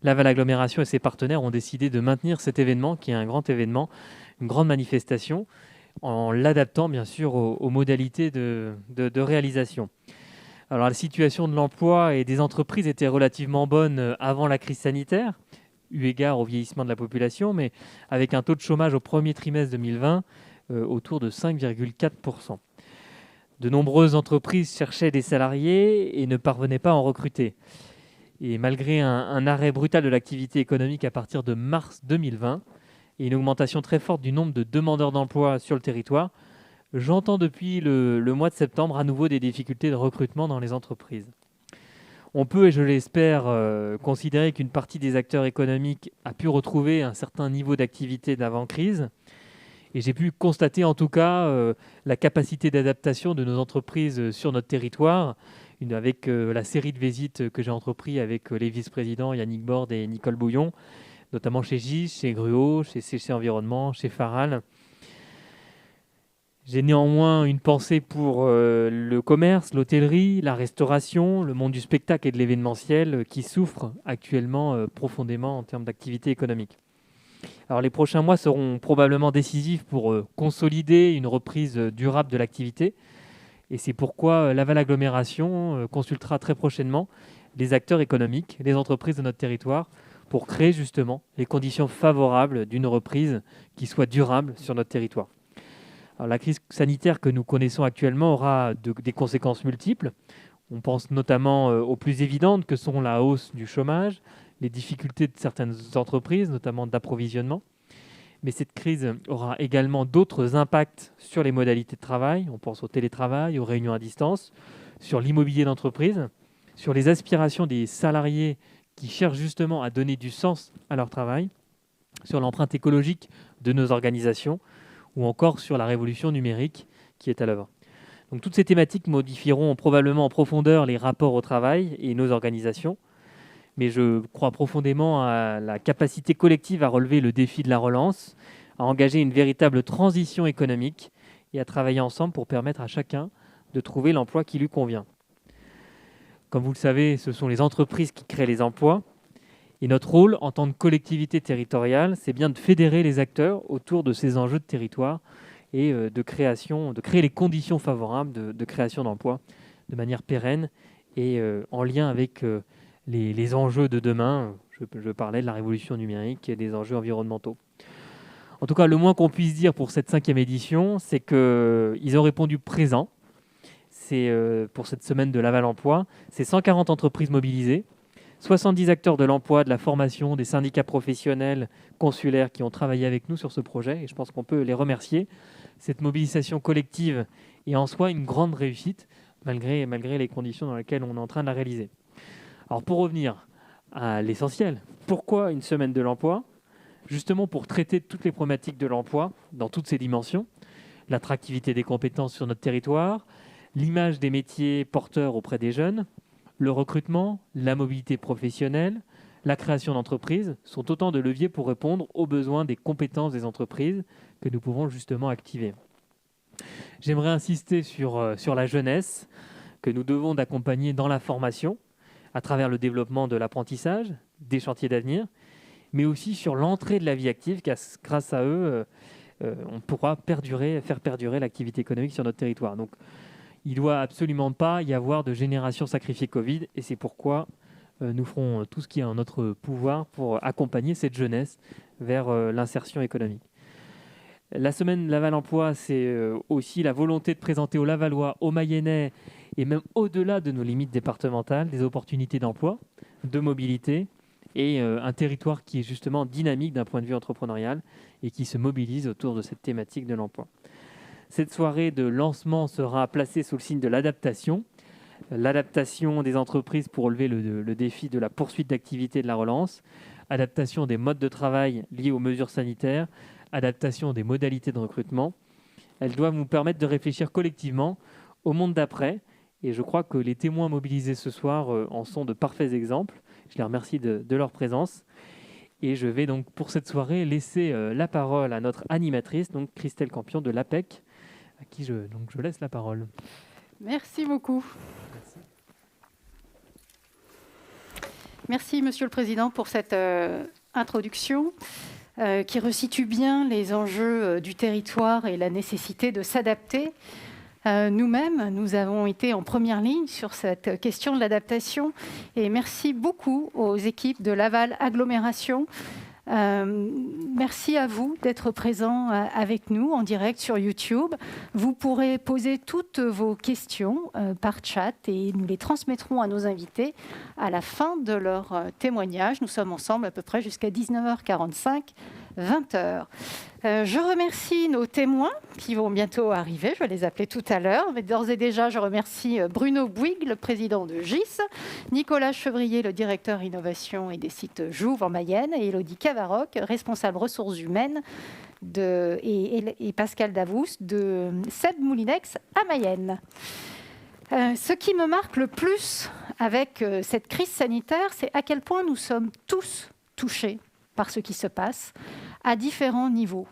Laval Agglomération et ses partenaires ont décidé de maintenir cet événement, qui est un grand événement, une grande manifestation, en l'adaptant bien sûr aux modalités de réalisation. Alors la situation de l'emploi et des entreprises était relativement bonne avant la crise sanitaire, eu égard au vieillissement de la population, mais avec un taux de chômage au premier trimestre 2020 autour de 5,4%. De nombreuses entreprises cherchaient des salariés et ne parvenaient pas à en recruter. Et malgré un arrêt brutal de l'activité économique à partir de mars 2020 et une augmentation très forte du nombre de demandeurs d'emploi sur le territoire, j'entends depuis le mois de septembre à nouveau des difficultés de recrutement dans les entreprises. On peut, et je l'espère, considérer qu'une partie des acteurs économiques a pu retrouver un certain niveau d'activité d'avant-crise. Et j'ai pu constater en tout cas la capacité d'adaptation de nos entreprises sur notre territoire, avec la série de visites que j'ai entrepris avec les vice-présidents Yannick Borde et Nicole Bouillon, notamment chez GIS, chez Gruau, chez CC Environnement, chez Faral. J'ai néanmoins une pensée pour le commerce, l'hôtellerie, la restauration, le monde du spectacle et de l'événementiel qui souffrent actuellement profondément en termes d'activité économique. Alors les prochains mois seront probablement décisifs pour consolider une reprise durable de l'activité. Et c'est pourquoi Laval Agglomération consultera très prochainement les acteurs économiques, les entreprises de notre territoire, pour créer justement les conditions favorables d'une reprise qui soit durable sur notre territoire. Alors, la crise sanitaire que nous connaissons actuellement aura des conséquences multiples. On pense notamment aux plus évidentes que sont la hausse du chômage, les difficultés de certaines entreprises, notamment d'approvisionnement. Mais cette crise aura également d'autres impacts sur les modalités de travail. On pense au télétravail, aux réunions à distance, sur l'immobilier d'entreprise, sur les aspirations des salariés qui cherchent justement à donner du sens à leur travail, sur l'empreinte écologique de nos organisations ou encore sur la révolution numérique qui est à l'œuvre. Donc toutes ces thématiques modifieront probablement en profondeur les rapports au travail et nos organisations, mais je crois profondément à la capacité collective à relever le défi de la relance, à engager une véritable transition économique et à travailler ensemble pour permettre à chacun de trouver l'emploi qui lui convient. Comme vous le savez, ce sont les entreprises qui créent les emplois, et notre rôle en tant que collectivité territoriale, c'est bien de fédérer les acteurs autour de ces enjeux de territoire et de créer les conditions favorables de création d'emplois de manière pérenne et en lien avec les enjeux de demain. Je parlais de la révolution numérique et des enjeux environnementaux. En tout cas, le moins qu'on puisse dire pour cette 5e édition, c'est qu'ils ont répondu présent. C'est pour cette semaine de Laval Emploi, c'est 140 entreprises mobilisées, 70 acteurs de l'emploi, de la formation, des syndicats professionnels, consulaires qui ont travaillé avec nous sur ce projet, et je pense qu'on peut les remercier. Cette mobilisation collective est en soi une grande réussite, malgré les conditions dans lesquelles on est en train de la réaliser. Alors pour revenir à l'essentiel, pourquoi une semaine de l'emploi ? Justement pour traiter toutes les problématiques de l'emploi dans toutes ses dimensions, l'attractivité des compétences sur notre territoire, l'image des métiers porteurs auprès des jeunes, le recrutement, la mobilité professionnelle, la création d'entreprises sont autant de leviers pour répondre aux besoins des compétences des entreprises que nous pouvons justement activer. J'aimerais insister sur la jeunesse que nous devons d'accompagner dans la formation à travers le développement de l'apprentissage, des chantiers d'avenir, mais aussi sur l'entrée de la vie active, car grâce à eux, on pourra faire perdurer l'activité économique sur notre territoire. Donc, il ne doit absolument pas y avoir de génération sacrifiée Covid, et c'est pourquoi nous ferons tout ce qui est en notre pouvoir pour accompagner cette jeunesse vers l'insertion économique. La semaine Laval Emploi, c'est aussi la volonté de présenter aux Lavallois, aux Mayennais, et même au-delà de nos limites départementales, des opportunités d'emploi, de mobilité, et un territoire qui est justement dynamique d'un point de vue entrepreneurial et qui se mobilise autour de cette thématique de l'emploi. Cette soirée de lancement sera placée sous le signe de l'adaptation des entreprises pour relever le défi de la poursuite d'activité de la relance, adaptation des modes de travail liés aux mesures sanitaires, adaptation des modalités de recrutement. Elles doivent nous permettre de réfléchir collectivement au monde d'après, et je crois que les témoins mobilisés ce soir en sont de parfaits exemples. Je les remercie de leur présence. Et je vais donc pour cette soirée laisser la parole à notre animatrice, donc Christelle Campion de l'APEC, à qui je laisse la parole. Merci beaucoup. Merci. Merci, Monsieur le Président, pour cette introduction qui resitue bien les enjeux du territoire et la nécessité de s'adapter. Nous-mêmes, nous avons été en première ligne sur cette question de l'adaptation et merci beaucoup aux équipes de Laval Agglomération. Merci à vous d'être présents avec nous en direct sur YouTube. Vous pourrez poser toutes vos questions par chat et nous les transmettrons à nos invités à la fin de leur témoignage. Nous sommes ensemble à peu près jusqu'à 19h45. 20h. Je remercie nos témoins qui vont bientôt arriver. Je vais les appeler tout à l'heure. Mais d'ores et déjà, je remercie Bruno Bouygues, le président de GIS, Nicolas Chevrier, le directeur innovation et des sites Jouve en Mayenne, et Élodie Cavaroc, responsable ressources humaines, et Pascal Davous de Seb Moulinex à Mayenne. Ce qui me marque le plus avec cette crise sanitaire, c'est à quel point nous sommes tous touchés par ce qui se passe à différents niveaux.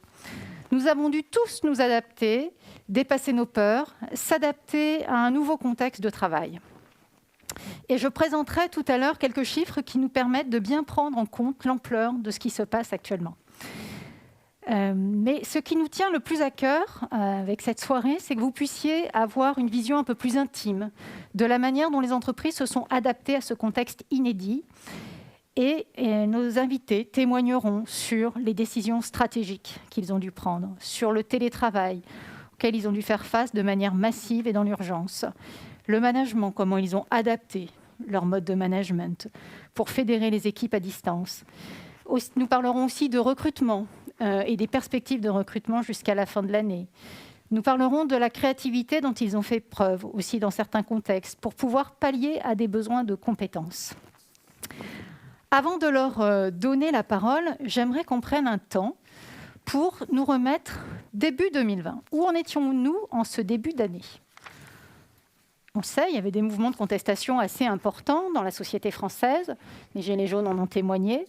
Nous avons dû tous nous adapter, dépasser nos peurs, s'adapter à un nouveau contexte de travail. Et je présenterai tout à l'heure quelques chiffres qui nous permettent de bien prendre en compte l'ampleur de ce qui se passe actuellement. Mais ce qui nous tient le plus à cœur avec cette soirée, c'est que vous puissiez avoir une vision un peu plus intime de la manière dont les entreprises se sont adaptées à ce contexte inédit. Et nos invités témoigneront sur les décisions stratégiques qu'ils ont dû prendre, sur le télétravail auquel ils ont dû faire face de manière massive et dans l'urgence, le management, comment ils ont adapté leur mode de management pour fédérer les équipes à distance. Nous parlerons aussi de recrutement et des perspectives de recrutement jusqu'à la fin de l'année. Nous parlerons de la créativité dont ils ont fait preuve aussi dans certains contextes pour pouvoir pallier à des besoins de compétences. Avant de leur donner la parole, j'aimerais qu'on prenne un temps pour nous remettre début 2020. Où en étions-nous en ce début d'année ? On le sait, il y avait des mouvements de contestation assez importants dans la société française. Les Gilets jaunes en ont témoigné.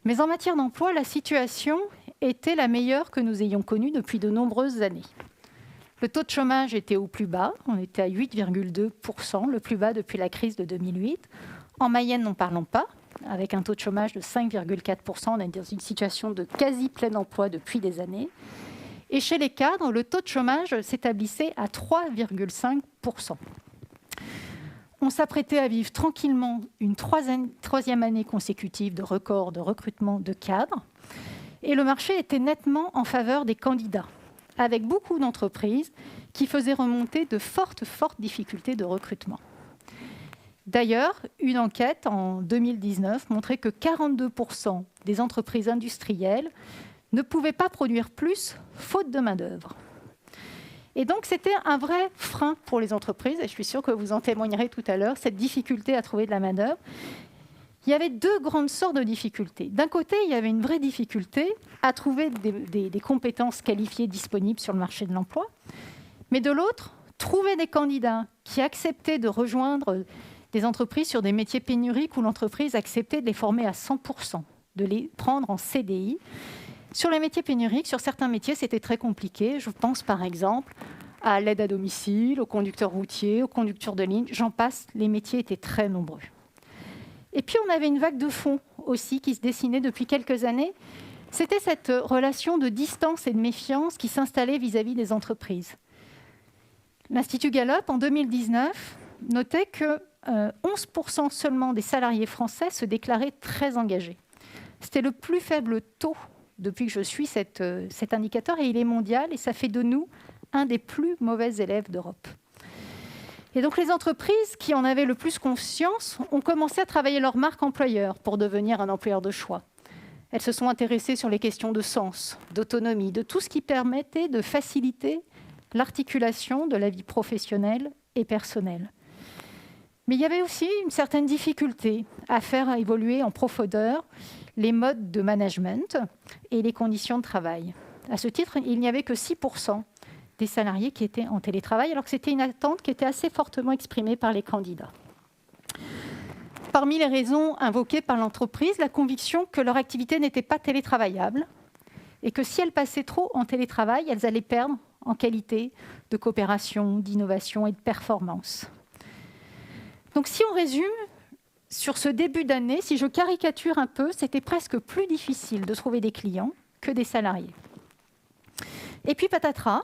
Mais en matière d'emploi, la situation était la meilleure que nous ayons connue depuis de nombreuses années. Le taux de chômage était au plus bas. On était à 8,2%, le plus bas depuis la crise de 2008. En Mayenne, n'en parlons pas. Avec un taux de chômage de 5,4%, on est dans une situation de quasi plein emploi depuis des années. Et chez les cadres, le taux de chômage s'établissait à 3,5%. On s'apprêtait à vivre tranquillement une troisième année consécutive de record de recrutement de cadres. Et le marché était nettement en faveur des candidats, avec beaucoup d'entreprises qui faisaient remonter de fortes difficultés de recrutement. D'ailleurs, une enquête en 2019 montrait que 42% des entreprises industrielles ne pouvaient pas produire plus, faute de main-d'œuvre. Et donc, c'était un vrai frein pour les entreprises, et je suis sûre que vous en témoignerez tout à l'heure, cette difficulté à trouver de la main-d'œuvre. Il y avait deux grandes sortes de difficultés. D'un côté, il y avait une vraie difficulté à trouver des compétences qualifiées disponibles sur le marché de l'emploi, mais de l'autre, trouver des candidats qui acceptaient de rejoindre des entreprises sur des métiers pénuriques où l'entreprise acceptait de les former à 100%, de les prendre en CDI. Sur les métiers pénuriques, sur certains métiers, c'était très compliqué. Je pense par exemple à l'aide à domicile, aux conducteurs routiers, aux conducteurs de ligne, j'en passe, les métiers étaient très nombreux. Et puis on avait une vague de fond aussi qui se dessinait depuis quelques années. C'était cette relation de distance et de méfiance qui s'installait vis-à-vis des entreprises. L'Institut Gallup, en 2019, notait que 11% seulement des salariés français se déclaraient très engagés. C'était le plus faible taux depuis que je suis cet indicateur, et il est mondial, et ça fait de nous un des plus mauvais élèves d'Europe. Et donc les entreprises qui en avaient le plus conscience ont commencé à travailler leur marque employeur pour devenir un employeur de choix. Elles se sont intéressées sur les questions de sens, d'autonomie, de tout ce qui permettait de faciliter l'articulation de la vie professionnelle et personnelle. Mais il y avait aussi une certaine difficulté à faire évoluer en profondeur les modes de management et les conditions de travail. À ce titre, il n'y avait que 6% des salariés qui étaient en télétravail, alors que c'était une attente qui était assez fortement exprimée par les candidats. Parmi les raisons invoquées par l'entreprise, la conviction que leur activité n'était pas télétravaillable et que si elles passaient trop en télétravail, elles allaient perdre en qualité de coopération, d'innovation et de performance. Donc si on résume, sur ce début d'année, si je caricature un peu, c'était presque plus difficile de trouver des clients que des salariés. Et puis patatras,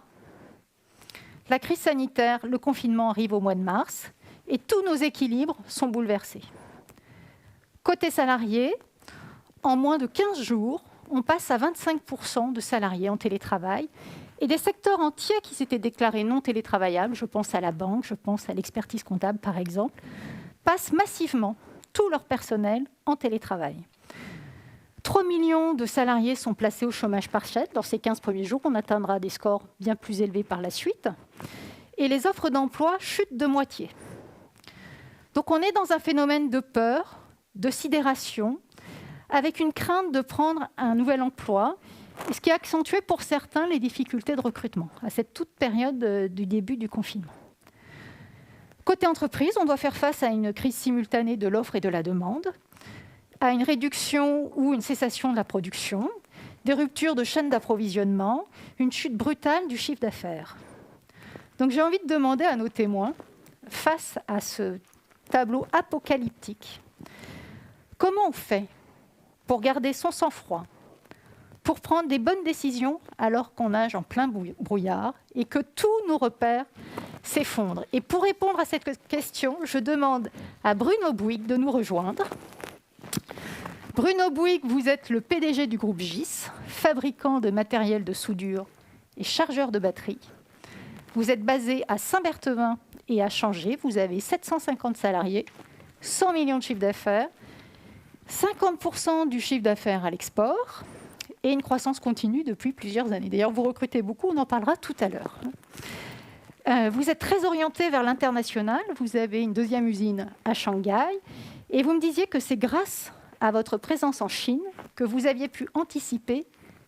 la crise sanitaire, le confinement arrive au mois de mars et tous nos équilibres sont bouleversés. Côté salariés, en moins de 15 jours, on passe à 25% de salariés en télétravail et des secteurs entiers qui s'étaient déclarés non télétravaillables, je pense à la banque, je pense à l'expertise comptable par exemple, passent massivement tout leur personnel en télétravail. 3 millions de salariés sont placés au chômage partiel. Dans ces 15 premiers jours, on atteindra des scores bien plus élevés par la suite. Et les offres d'emploi chutent de moitié. Donc on est dans un phénomène de peur, de sidération, avec une crainte de prendre un nouvel emploi, ce qui a accentué pour certains les difficultés de recrutement à cette toute période du début du confinement. Côté entreprise, on doit faire face à une crise simultanée de l'offre et de la demande, à une réduction ou une cessation de la production, des ruptures de chaînes d'approvisionnement, une chute brutale du chiffre d'affaires. Donc j'ai envie de demander à nos témoins, face à ce tableau apocalyptique, comment on fait pour garder son sang-froid, pour prendre des bonnes décisions alors qu'on nage en plein brouillard et que tous nos repères s'effondrent. Et pour répondre à cette question, je demande à Bruno Bouygues de nous rejoindre. Bruno Bouygues, vous êtes le PDG du groupe GIS, fabricant de matériel de soudure et chargeur de batterie. Vous êtes basé à Saint-Berthevin et à Changé. Vous avez 750 salariés, 100 millions de chiffre d'affaires, 50% du chiffre d'affaires à l'export et une croissance continue depuis plusieurs années. D'ailleurs, vous recrutez beaucoup, on en parlera tout à l'heure. Vous êtes très orienté vers l'international. Vous avez une deuxième usine à Shanghai. Et vous me disiez que c'est grâce à votre présence en Chine que vous aviez pu anticiper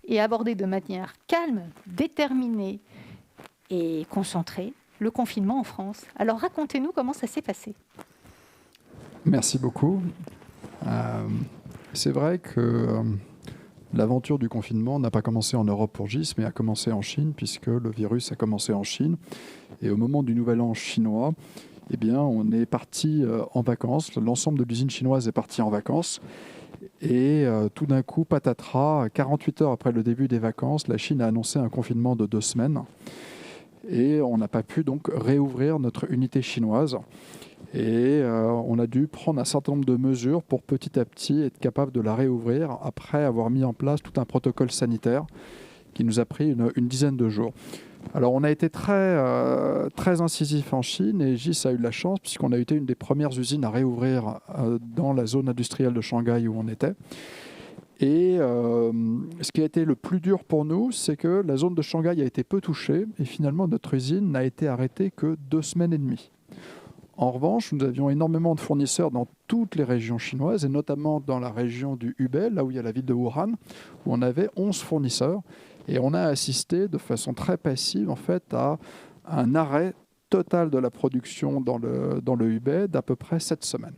et aborder de manière calme, déterminée et concentrée le confinement en France. Alors racontez-nous comment ça s'est passé. Merci beaucoup. C'est vrai que l'aventure du confinement n'a pas commencé en Europe pour GIS, mais a commencé en Chine, puisque le virus a commencé en Chine. Et au moment du Nouvel An chinois, eh bien, on est parti en vacances. L'ensemble de l'usine chinoise est parti en vacances. Et tout d'un coup, patatras, 48 heures après le début des vacances, la Chine a annoncé un confinement de 2 semaines. Et on n'a pas pu donc réouvrir notre unité chinoise. Et on a dû prendre un certain nombre de mesures pour petit à petit être capable de la réouvrir après avoir mis en place tout un protocole sanitaire qui nous a pris une dizaine de jours. Alors on a été très incisif en Chine et GIS a eu de la chance puisqu'on a été une des premières usines à réouvrir dans la zone industrielle de Shanghai où on était. Et ce qui a été le plus dur pour nous, c'est que la zone de Shanghai a été peu touchée et finalement notre usine n'a été arrêtée que 2 semaines et demie. En revanche, nous avions énormément de fournisseurs dans toutes les régions chinoises et notamment dans la région du Hubei, là où il y a la ville de Wuhan, où on avait 11 fournisseurs. Et on a assisté de façon très passive en fait, à un arrêt total de la production dans le Hubei d'à peu près 7 semaines.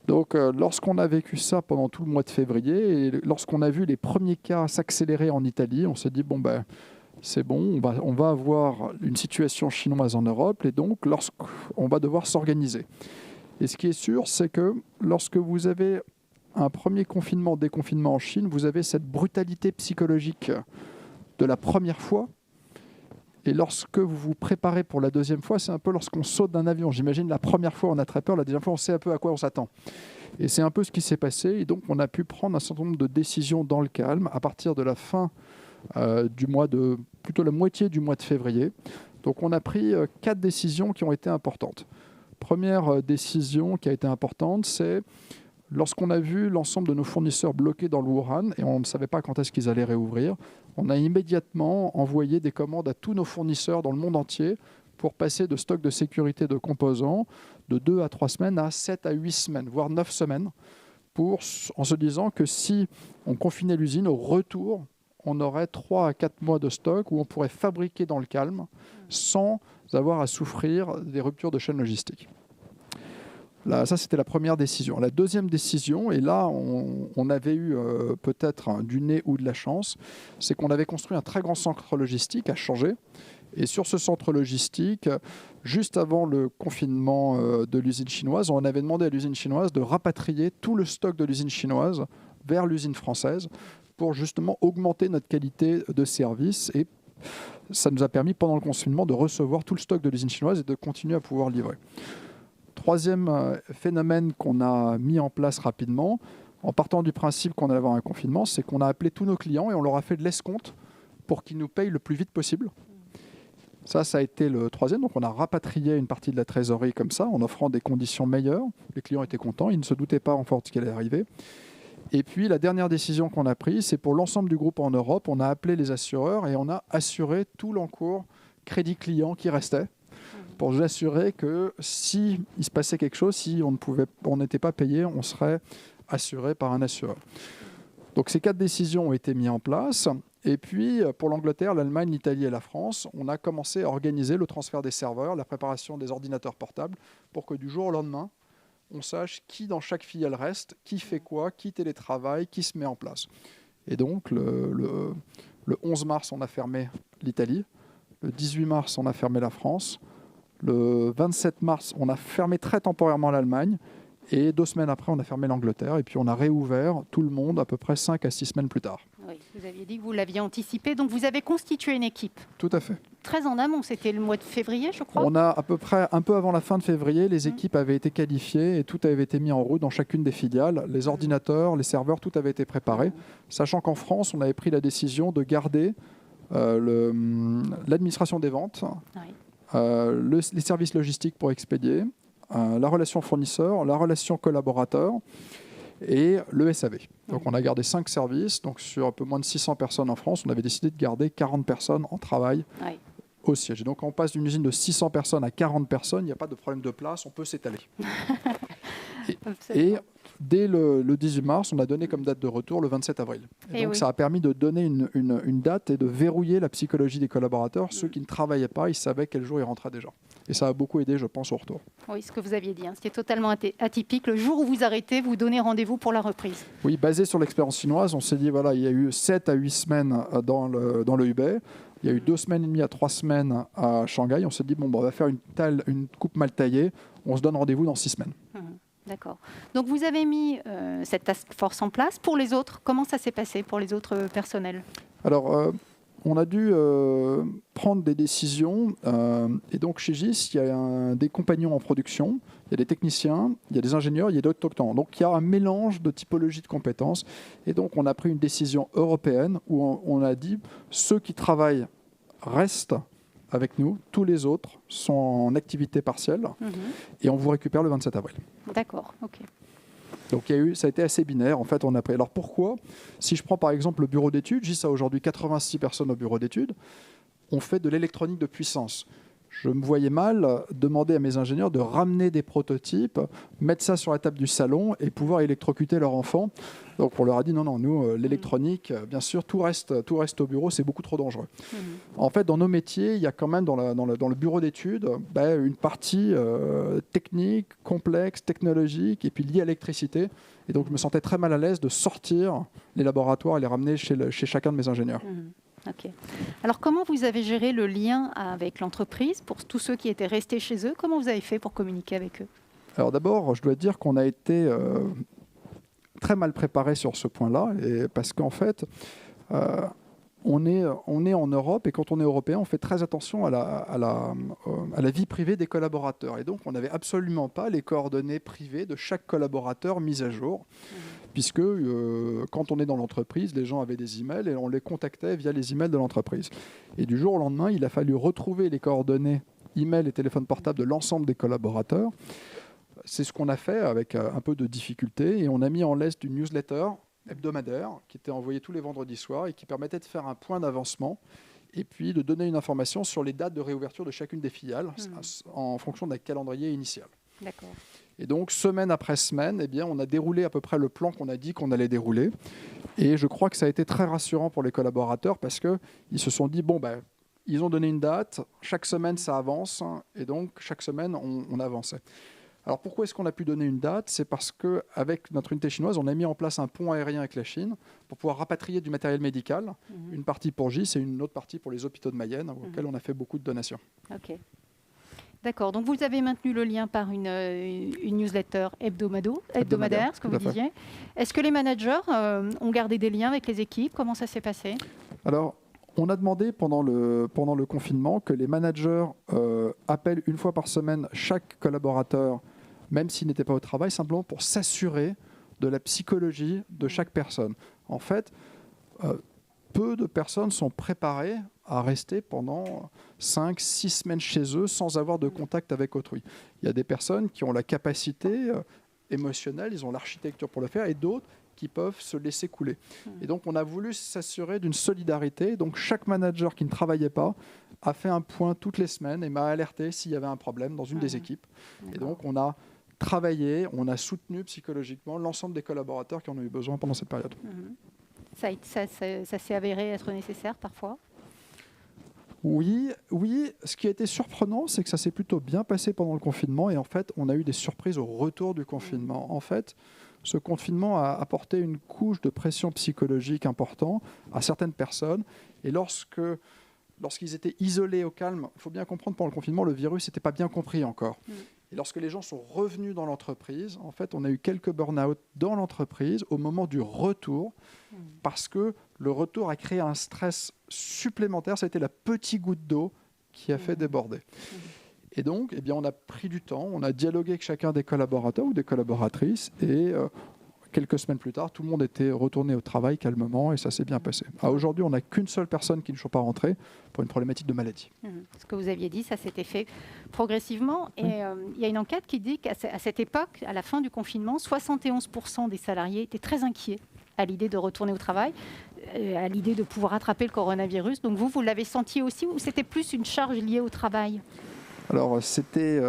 Donc lorsqu'on a vécu ça pendant tout le mois de février, et lorsqu'on a vu les premiers cas s'accélérer en Italie, on s'est dit, bon ben, c'est bon, on va avoir une situation chinoise en Europe, et donc on va devoir s'organiser. Et ce qui est sûr, c'est que lorsque vous avez un premier confinement, déconfinement en Chine, vous avez cette brutalité psychologique de la première fois. Et lorsque vous vous préparez pour la deuxième fois, c'est un peu lorsqu'on saute d'un avion. J'imagine la première fois, on a très peur, la deuxième fois, on sait un peu à quoi on s'attend. Et c'est un peu ce qui s'est passé. Et donc, on a pu prendre un certain nombre de décisions dans le calme à partir de la fin plutôt la moitié du mois de février. Donc, on a pris 4 décisions qui ont été importantes. Première décision qui a été importante, c'est lorsqu'on a vu l'ensemble de nos fournisseurs bloqués dans le Wuhan et on ne savait pas quand est-ce qu'ils allaient réouvrir, on a immédiatement envoyé des commandes à tous nos fournisseurs dans le monde entier pour passer de stock de sécurité de composants de 2 à 3 semaines à 7 à 8 semaines, voire 9 semaines, en se disant que si on confinait l'usine, au retour, on aurait 3 à 4 mois de stock où on pourrait fabriquer dans le calme sans avoir à souffrir des ruptures de chaîne logistique. Là, ça, c'était la première décision. La deuxième décision, et là, on avait eu peut-être du nez ou de la chance, c'est qu'on avait construit un très grand centre logistique à Changé. Et sur ce centre logistique, juste avant le confinement de l'usine chinoise, on avait demandé à l'usine chinoise de rapatrier tout le stock de l'usine chinoise vers l'usine française pour justement augmenter notre qualité de service. Et ça nous a permis, pendant le confinement, de recevoir tout le stock de l'usine chinoise et de continuer à pouvoir livrer. Troisième phénomène qu'on a mis en place rapidement, en partant du principe qu'on allait avoir un confinement, c'est qu'on a appelé tous nos clients et on leur a fait de l'escompte pour qu'ils nous payent le plus vite possible. Ça a été le troisième. Donc, on a rapatrié une partie de la trésorerie comme ça, en offrant des conditions meilleures. Les clients étaient contents. Ils ne se doutaient pas en fait ce qui allait arriver. Et puis, la dernière décision qu'on a prise, c'est pour l'ensemble du groupe en Europe, on a appelé les assureurs et on a assuré tout l'encours crédit client qui restait pour nous assurer que s'il se passait quelque chose, si on n'était pas payé, on serait assuré par un assureur. Donc, ces 4 décisions ont été mises en place. Et puis, pour l'Angleterre, l'Allemagne, l'Italie et la France, on a commencé à organiser le transfert des serveurs, la préparation des ordinateurs portables, pour que du jour au lendemain, on sache qui dans chaque filiale reste, qui fait quoi, qui télétravaille, qui se met en place. Et donc, le 11 mars, on a fermé l'Italie. Le 18 mars, on a fermé la France. Le 27 mars, on a fermé très temporairement l'Allemagne. Et 2 semaines après, on a fermé l'Angleterre. Et puis, on a réouvert tout le monde à peu près 5 à 6 semaines plus tard. Oui, vous aviez dit que vous l'aviez anticipé. Donc, vous avez constitué une équipe. Tout à fait. Très en amont, c'était le mois de février, je crois. On a à peu près, un peu avant la fin de février, les équipes avaient été qualifiées et tout avait été mis en route dans chacune des filiales. Les ordinateurs, les serveurs, tout avait été préparé. Sachant qu'en France, on avait pris la décision de garder l'administration des ventes, les services logistiques pour expédier, la relation fournisseur, la relation collaborateur et le SAV. Donc on a gardé 5 services. Donc sur un peu moins de 600 personnes en France, on avait décidé de garder 40 personnes en travail au siège. Et donc quand on passe d'une usine de 600 personnes à 40 personnes, il n'y a pas de problème de place, on peut s'étaler. et dès le 18 mars, on a donné comme date de retour le 27 avril. Et donc ça a permis de donner une date et de verrouiller la psychologie des collaborateurs. Ceux qui ne travaillaient pas, ils savaient quel jour ils rentraient déjà. Et ça a beaucoup aidé, je pense, au retour. Oui, ce que vous aviez dit, c'était totalement atypique. Le jour où vous arrêtez, vous donnez rendez-vous pour la reprise. Oui, basé sur l'expérience chinoise, on s'est dit, voilà, il y a eu 7 à 8 semaines dans le Hubei. Il y a eu 2 semaines et demie à 3 semaines à Shanghai. On s'est dit, bon, on va faire une coupe mal taillée. On se donne rendez-vous dans 6 semaines. D'accord. Donc, vous avez mis cette task force en place. Pour les autres, comment ça s'est passé pour les autres personnels ? Alors, on a dû prendre des décisions. Et donc, chez GIS, il y a des compagnons en production, il y a des techniciens, il y a des ingénieurs, il y a d'autres doctorants. Donc, il y a un mélange de typologies de compétences. Et donc, on a pris une décision européenne où on a dit ceux qui travaillent restent avec nous, tous les autres sont en activité partielle et on vous récupère le 27 avril. D'accord, ok. Donc ça a été assez binaire. En fait, on a pris. Alors pourquoi ? Si je prends par exemple le bureau d'études, GIS a aujourd'hui 86 personnes au bureau d'études, on fait de l'électronique de puissance. Je me voyais mal demander à mes ingénieurs de ramener des prototypes, mettre ça sur la table du salon et pouvoir électrocuter leur enfant. Donc on leur a dit non, nous, l'électronique, bien sûr, tout reste au bureau, c'est beaucoup trop dangereux. En fait, dans nos métiers, il y a quand même dans le bureau d'études une partie technique, complexe, technologique et puis liée à l'électricité. Et donc je me sentais très mal à l'aise de sortir les laboratoires et les ramener chez chacun de mes ingénieurs. Ok. Alors, comment vous avez géré le lien avec l'entreprise pour tous ceux qui étaient restés chez eux ? Comment vous avez fait pour communiquer avec eux ? Alors d'abord, je dois dire qu'on a été très mal préparé sur ce point-là, parce qu'en fait, on est en Europe et quand on est européen, on fait très attention à la vie privée des collaborateurs. Et donc, on n'avait absolument pas les coordonnées privées de chaque collaborateur mises à jour. Puisque quand on est dans l'entreprise, les gens avaient des emails et on les contactait via les emails de l'entreprise. Et du jour au lendemain, il a fallu retrouver les coordonnées email et téléphone portable de l'ensemble des collaborateurs. C'est ce qu'on a fait avec un peu de difficulté et on a mis en place une newsletter hebdomadaire qui était envoyée tous les vendredis soirs et qui permettait de faire un point d'avancement et puis de donner une information sur les dates de réouverture de chacune des filiales en fonction d'un calendrier initial. D'accord. Et donc, semaine après semaine, eh bien, on a déroulé à peu près le plan qu'on a dit qu'on allait dérouler. Et je crois que ça a été très rassurant pour les collaborateurs parce qu'ils se sont dit, ils ont donné une date, chaque semaine ça avance, et donc chaque semaine on avançait. Alors pourquoi est-ce qu'on a pu donner une date? C'est parce qu'avec notre unité chinoise, on a mis en place un pont aérien avec la Chine pour pouvoir rapatrier du matériel médical, une partie pour GIS et une autre partie pour les hôpitaux de Mayenne, auxquels on a fait beaucoup de donations. Ok. D'accord, donc vous avez maintenu le lien par une newsletter hebdomadaire, ce que vous disiez. Est-ce que les managers ont gardé des liens avec les équipes? Comment ça s'est passé? Alors, on a demandé pendant le confinement que les managers appellent une fois par semaine chaque collaborateur, même s'il n'était pas au travail, simplement pour s'assurer de la psychologie de chaque personne. En fait, peu de personnes sont préparées à rester pendant 5-6 semaines chez eux sans avoir de contact avec autrui. Il y a des personnes qui ont la capacité émotionnelle, ils ont l'architecture pour le faire, et d'autres qui peuvent se laisser couler. Et donc, on a voulu s'assurer d'une solidarité. Donc, chaque manager qui ne travaillait pas a fait un point toutes les semaines et m'a alerté s'il y avait un problème dans une des équipes. Et donc, on a travaillé, on a soutenu psychologiquement l'ensemble des collaborateurs qui en ont eu besoin pendant cette période. Ça s'est avéré être nécessaire parfois? Oui. Ce qui a été surprenant, c'est que ça s'est plutôt bien passé pendant le confinement. Et en fait, on a eu des surprises au retour du confinement. En fait, ce confinement a apporté une couche de pression psychologique importante à certaines personnes. Et lorsqu'ils étaient isolés au calme, il faut bien comprendre, pendant le confinement, le virus n'était pas bien compris encore. Et lorsque les gens sont revenus dans l'entreprise, en fait, on a eu quelques burn-out dans l'entreprise au moment du retour, parce que le retour a créé un stress supplémentaire. Ça a été la petite goutte d'eau qui a fait déborder. Et donc, eh bien, on a pris du temps, on a dialogué avec chacun des collaborateurs ou des collaboratrices, et quelques semaines plus tard, tout le monde était retourné au travail calmement, et ça s'est bien passé. Aujourd'hui, on n'a qu'une seule personne qui ne soit pas rentrée pour une problématique de maladie. Ce que vous aviez dit, ça s'était fait progressivement. Et il y a une enquête qui dit qu'à cette époque, à la fin du confinement, 71% des salariés étaient très inquiets à l'idée de retourner au travail, à l'idée de pouvoir attraper le coronavirus. Donc vous l'avez senti aussi, ou c'était plus une charge liée au travail? Alors, c'était...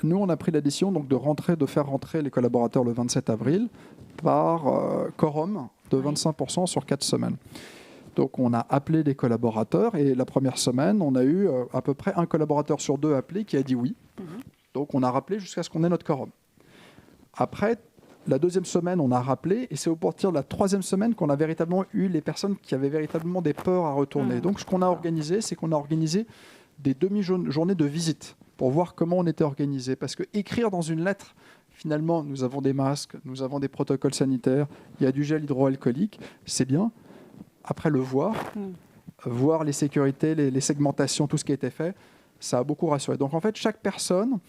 Nous, on a pris la décision donc, de faire rentrer les collaborateurs le 27 avril par quorum de 25% sur 4 semaines. Donc, on a appelé les collaborateurs et la première semaine, on a eu à peu près un collaborateur sur 2 appelé qui a dit oui. Donc, on a rappelé jusqu'à ce qu'on ait notre quorum. Après, la deuxième semaine, on a rappelé, et c'est au partir de la troisième semaine qu'on a véritablement eu les personnes qui avaient véritablement des peurs à retourner. Donc, ce qu'on a organisé, c'est qu'on a organisé des demi-journées de visite pour voir comment on était organisé. Parce que écrire dans une lettre, finalement, nous avons des masques, nous avons des protocoles sanitaires, il y a du gel hydroalcoolique, c'est bien. Après, le voir les sécurités, les segmentations, tout ce qui a été fait, ça a beaucoup rassuré. Donc, en fait, chaque personne,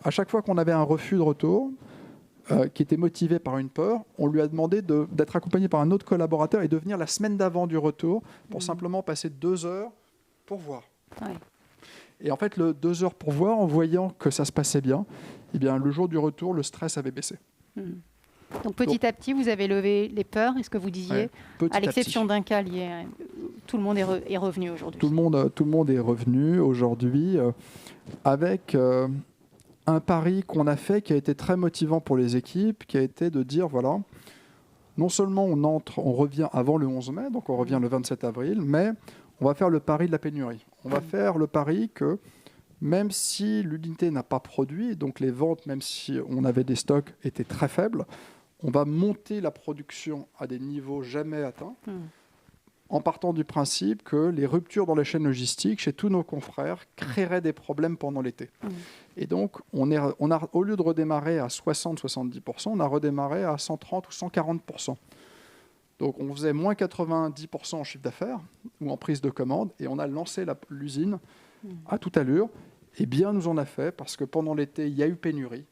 à chaque fois qu'on avait un refus de retour, qui était motivé par une peur, on lui a demandé d'être accompagné par un autre collaborateur et de venir la semaine d'avant du retour pour simplement passer 2 heures pour voir. Et en fait, le 2 heures pour voir, en voyant que ça se passait bien, eh bien, le jour du retour, le stress avait baissé. Donc petit à petit, vous avez levé les peurs, est-ce que vous disiez, à l'exception d'un cas lié, tout le monde est revenu aujourd'hui? Tout le monde est revenu aujourd'hui avec un pari qu'on a fait qui a été très motivant pour les équipes, qui a été de dire, voilà, non seulement on revient avant le 11 mai, donc on revient le 27 avril, mais on va faire le pari de la pénurie. On va faire le pari que même si l'unité n'a pas produit, donc les ventes, même si on avait des stocks, étaient très faibles, on va monter la production à des niveaux jamais atteints, en partant du principe que les ruptures dans les chaînes logistiques chez tous nos confrères créeraient des problèmes pendant l'été. Et donc, on a, au lieu de redémarrer à 60-70%, on a redémarré à 130 ou 140%. Donc, on faisait moins 90% en chiffre d'affaires ou en prise de commande, et on a lancé l'usine à toute allure. Et bien nous en a fait, parce que pendant l'été, il y a eu pénurie.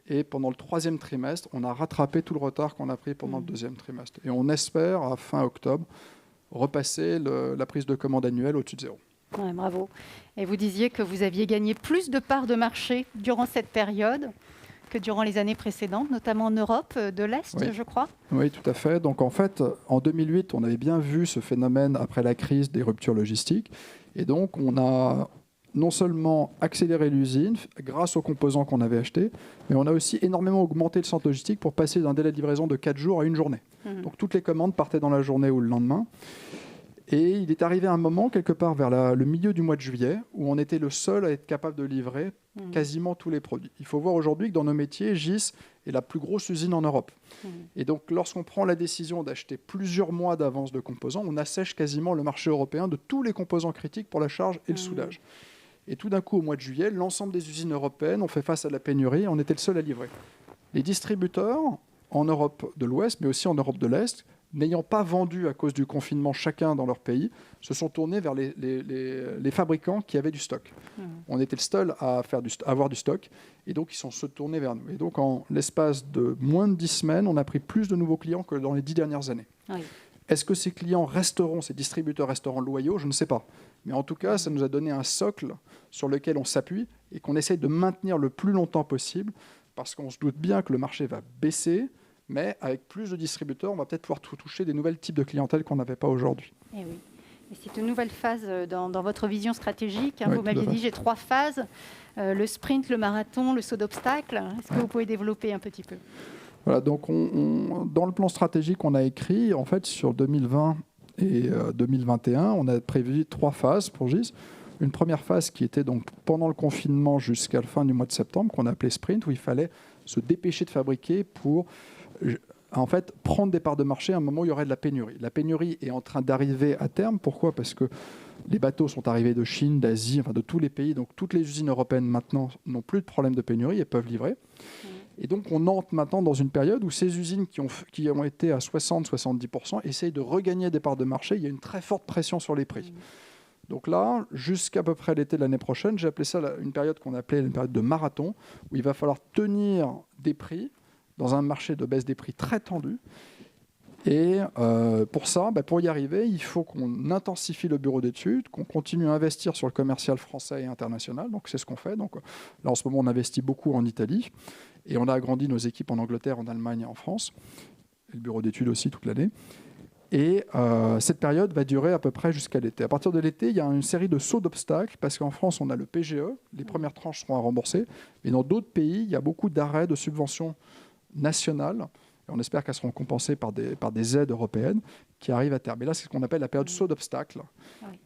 Et pendant le 3e trimestre, on a rattrapé tout le retard qu'on a pris pendant le 2e trimestre. Et on espère, à fin octobre, repasser la prise de commande annuelle au-dessus de 0. Ouais, bravo. Et vous disiez que vous aviez gagné plus de parts de marché durant cette période que durant les années précédentes, notamment en Europe de l'Est, je crois. Oui, tout à fait. Donc en fait, en 2008, on avait bien vu ce phénomène après la crise des ruptures logistiques. Et donc, on a non seulement accéléré l'usine grâce aux composants qu'on avait achetés, mais on a aussi énormément augmenté le centre logistique pour passer d'un délai de livraison de 4 jours à 1 journée. Donc toutes les commandes partaient dans la journée ou le lendemain. Et il est arrivé un moment, quelque part vers le milieu du mois de juillet, où on était le seul à être capable de livrer quasiment tous les produits. Il faut voir aujourd'hui que dans nos métiers, GIS est la plus grosse usine en Europe. Et donc, lorsqu'on prend la décision d'acheter plusieurs mois d'avance de composants, on assèche quasiment le marché européen de tous les composants critiques pour la charge et le soudage. Et tout d'un coup, au mois de juillet, l'ensemble des usines européennes ont fait face à la pénurie et on était le seul à livrer. Les distributeurs en Europe de l'Ouest, mais aussi en Europe de l'Est, n'ayant pas vendu à cause du confinement chacun dans leur pays, se sont tournés vers les fabricants qui avaient du stock. On était le seul à avoir du stock, et donc ils sont se tournés vers nous. Et donc en l'espace de moins de 10 semaines, on a pris plus de nouveaux clients que dans les 10 dernières années. Oui. Est-ce que ces clients resteront, ces distributeurs resteront loyaux? Je ne sais pas. Mais en tout cas, ça nous a donné un socle sur lequel on s'appuie et qu'on essaye de maintenir le plus longtemps possible, parce qu'on se doute bien que le marché va baisser, mais avec plus de distributeurs, on va peut-être pouvoir toucher des nouveaux types de clientèle qu'on n'avait pas aujourd'hui. Et oui. Et c'est une nouvelle phase dans votre vision stratégique. Vous m'aviez dit, j'ai 3 phases, le sprint, le marathon, le saut d'obstacle. Est-ce que vous pouvez développer un petit peu? Voilà, donc dans le plan stratégique, on a écrit, en fait, sur 2020 et 2021, on a prévu 3 phases pour GIS. Une première phase qui était donc pendant le confinement jusqu'à la fin du mois de septembre, qu'on a appelé sprint, où il fallait se dépêcher de fabriquer pour en fait prendre des parts de marché à un moment où il y aurait de la pénurie. La pénurie est en train d'arriver à terme. Pourquoi? Parce que les bateaux sont arrivés de Chine, d'Asie, enfin de tous les pays. Donc toutes les usines européennes maintenant n'ont plus de problème de pénurie et peuvent livrer. Et donc on entre maintenant dans une période où ces usines qui ont été à 60-70% essayent de regagner des parts de marché. Il y a une très forte pression sur les prix. Donc là, jusqu'à peu près l'été de l'année prochaine, j'ai appelé ça une période qu'on appelait une période de marathon, où il va falloir tenir des prix dans un marché de baisse des prix très tendu. Et pour ça, pour y arriver, il faut qu'on intensifie le bureau d'études, qu'on continue à investir sur le commercial français et international. Donc c'est ce qu'on fait. Donc là, en ce moment, on investit beaucoup en Italie. Et on a agrandi nos équipes en Angleterre, en Allemagne et en France. Et le bureau d'études aussi toute l'année. Et cette période va durer à peu près jusqu'à l'été. À partir de l'été, il y a une série de sauts d'obstacles, parce qu'en France, on a le PGE, les premières tranches seront à rembourser, mais dans d'autres pays, il y a beaucoup d'arrêts de subventions nationales, et on espère qu'elles seront compensées par des aides européennes qui arrivent à terme. Et là, c'est ce qu'on appelle la période saut d'obstacles,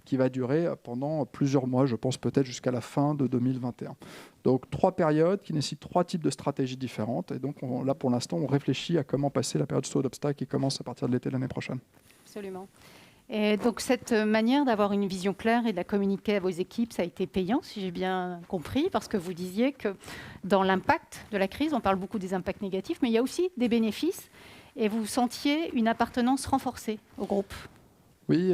qui va durer pendant plusieurs mois, je pense peut-être jusqu'à la fin de 2021. Donc 3 périodes qui nécessitent 3 types de stratégies différentes. Et donc là, pour l'instant, on réfléchit à comment passer la période saut d'obstacles qui commence à partir de l'été de l'année prochaine. Absolument. Et donc cette manière d'avoir une vision claire et de la communiquer à vos équipes, ça a été payant, si j'ai bien compris, parce que vous disiez que dans l'impact de la crise, on parle beaucoup des impacts négatifs, mais il y a aussi des bénéfices, et vous sentiez une appartenance renforcée au groupe. Oui,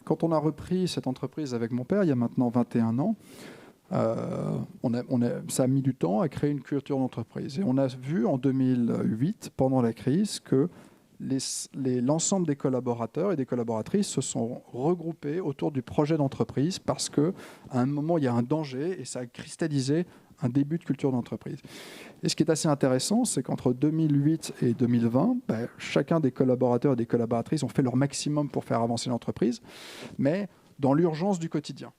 quand on a repris cette entreprise avec mon père, il y a maintenant 21 ans, ça a mis du temps à créer une culture d'entreprise. Et on a vu en 2008, pendant la crise, que l'ensemble des collaborateurs et des collaboratrices se sont regroupés autour du projet d'entreprise parce qu'à un moment, il y a un danger et ça a cristallisé un début de culture d'entreprise. Et ce qui est assez intéressant, c'est qu'entre 2008 et 2020, chacun des collaborateurs et des collaboratrices ont fait leur maximum pour faire avancer l'entreprise, mais dans l'urgence du quotidien.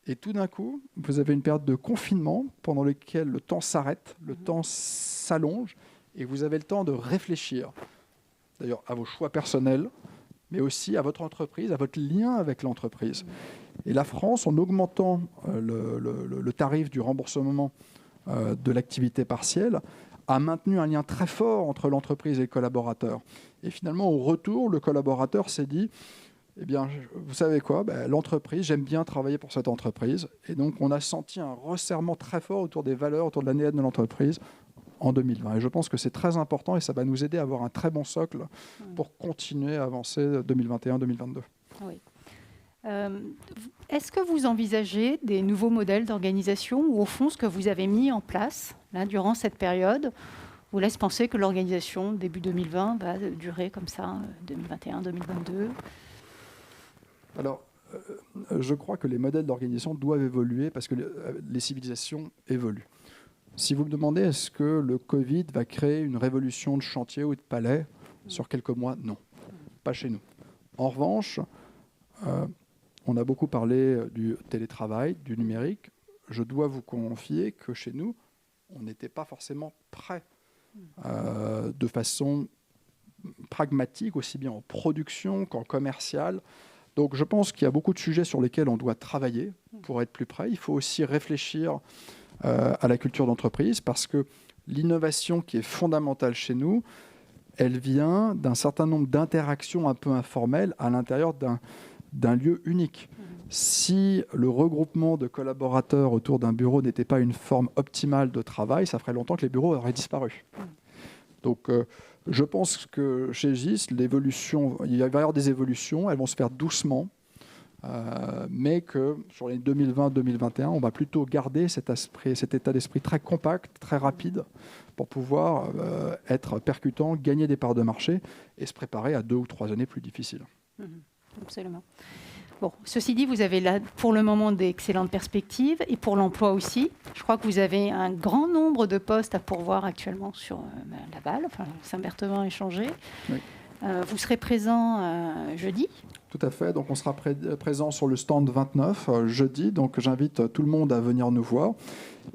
Et tout d'un coup, vous avez une période de confinement pendant laquelle le temps s'arrête, le temps s'allonge, et vous avez le temps de réfléchir, d'ailleurs à vos choix personnels, mais aussi à votre entreprise, à votre lien avec l'entreprise. Et la France, en augmentant le tarif du remboursement de l'activité partielle, a maintenu un lien très fort entre l'entreprise et le collaborateur. Et finalement, au retour, le collaborateur s'est dit, eh bien, vous savez quoi, l'entreprise, j'aime bien travailler pour cette entreprise. Et donc, on a senti un resserrement très fort autour des valeurs, autour de l'ADN de l'entreprise en 2020. Et je pense que c'est très important et ça va nous aider à avoir un très bon socle pour continuer à avancer 2021-2022. Oui. Est-ce que vous envisagez des nouveaux modèles d'organisation ou au fond, ce que vous avez mis en place là, durant cette période vous laisse penser que l'organisation début 2020 va durer comme ça, 2021-2022 ? Alors, je crois que les modèles d'organisation doivent évoluer parce que les civilisations évoluent. Si vous me demandez, est-ce que le Covid va créer une révolution de chantier ou de palais sur quelques mois? Non, pas chez nous. En revanche, on a beaucoup parlé du télétravail, du numérique. Je dois vous confier que chez nous, on n'était pas forcément prêt de façon pragmatique, aussi bien en production qu'en commercial. Donc je pense qu'il y a beaucoup de sujets sur lesquels on doit travailler pour être plus près. Il faut aussi réfléchir à la culture d'entreprise parce que l'innovation qui est fondamentale chez nous, elle vient d'un certain nombre d'interactions un peu informelles à l'intérieur d'un lieu unique. Si le regroupement de collaborateurs autour d'un bureau n'était pas une forme optimale de travail, ça ferait longtemps que les bureaux auraient disparu. Donc je pense que chez GIS, il va y avoir des évolutions, elles vont se faire doucement, mais que sur les 2020-2021, on va plutôt garder cet état d'esprit très compact, très rapide, pour pouvoir être percutant, gagner des parts de marché et se préparer à 2 ou 3 années plus difficiles. Absolument. Bon, ceci dit, vous avez là pour le moment d'excellentes perspectives et pour l'emploi aussi. Je crois que vous avez un grand nombre de postes à pourvoir actuellement sur Laval, enfin Saint-Berthevin et Changé. Oui. Vous serez présent jeudi. Tout à fait. Donc on sera présent sur le stand 29 jeudi. Donc j'invite tout le monde à venir nous voir.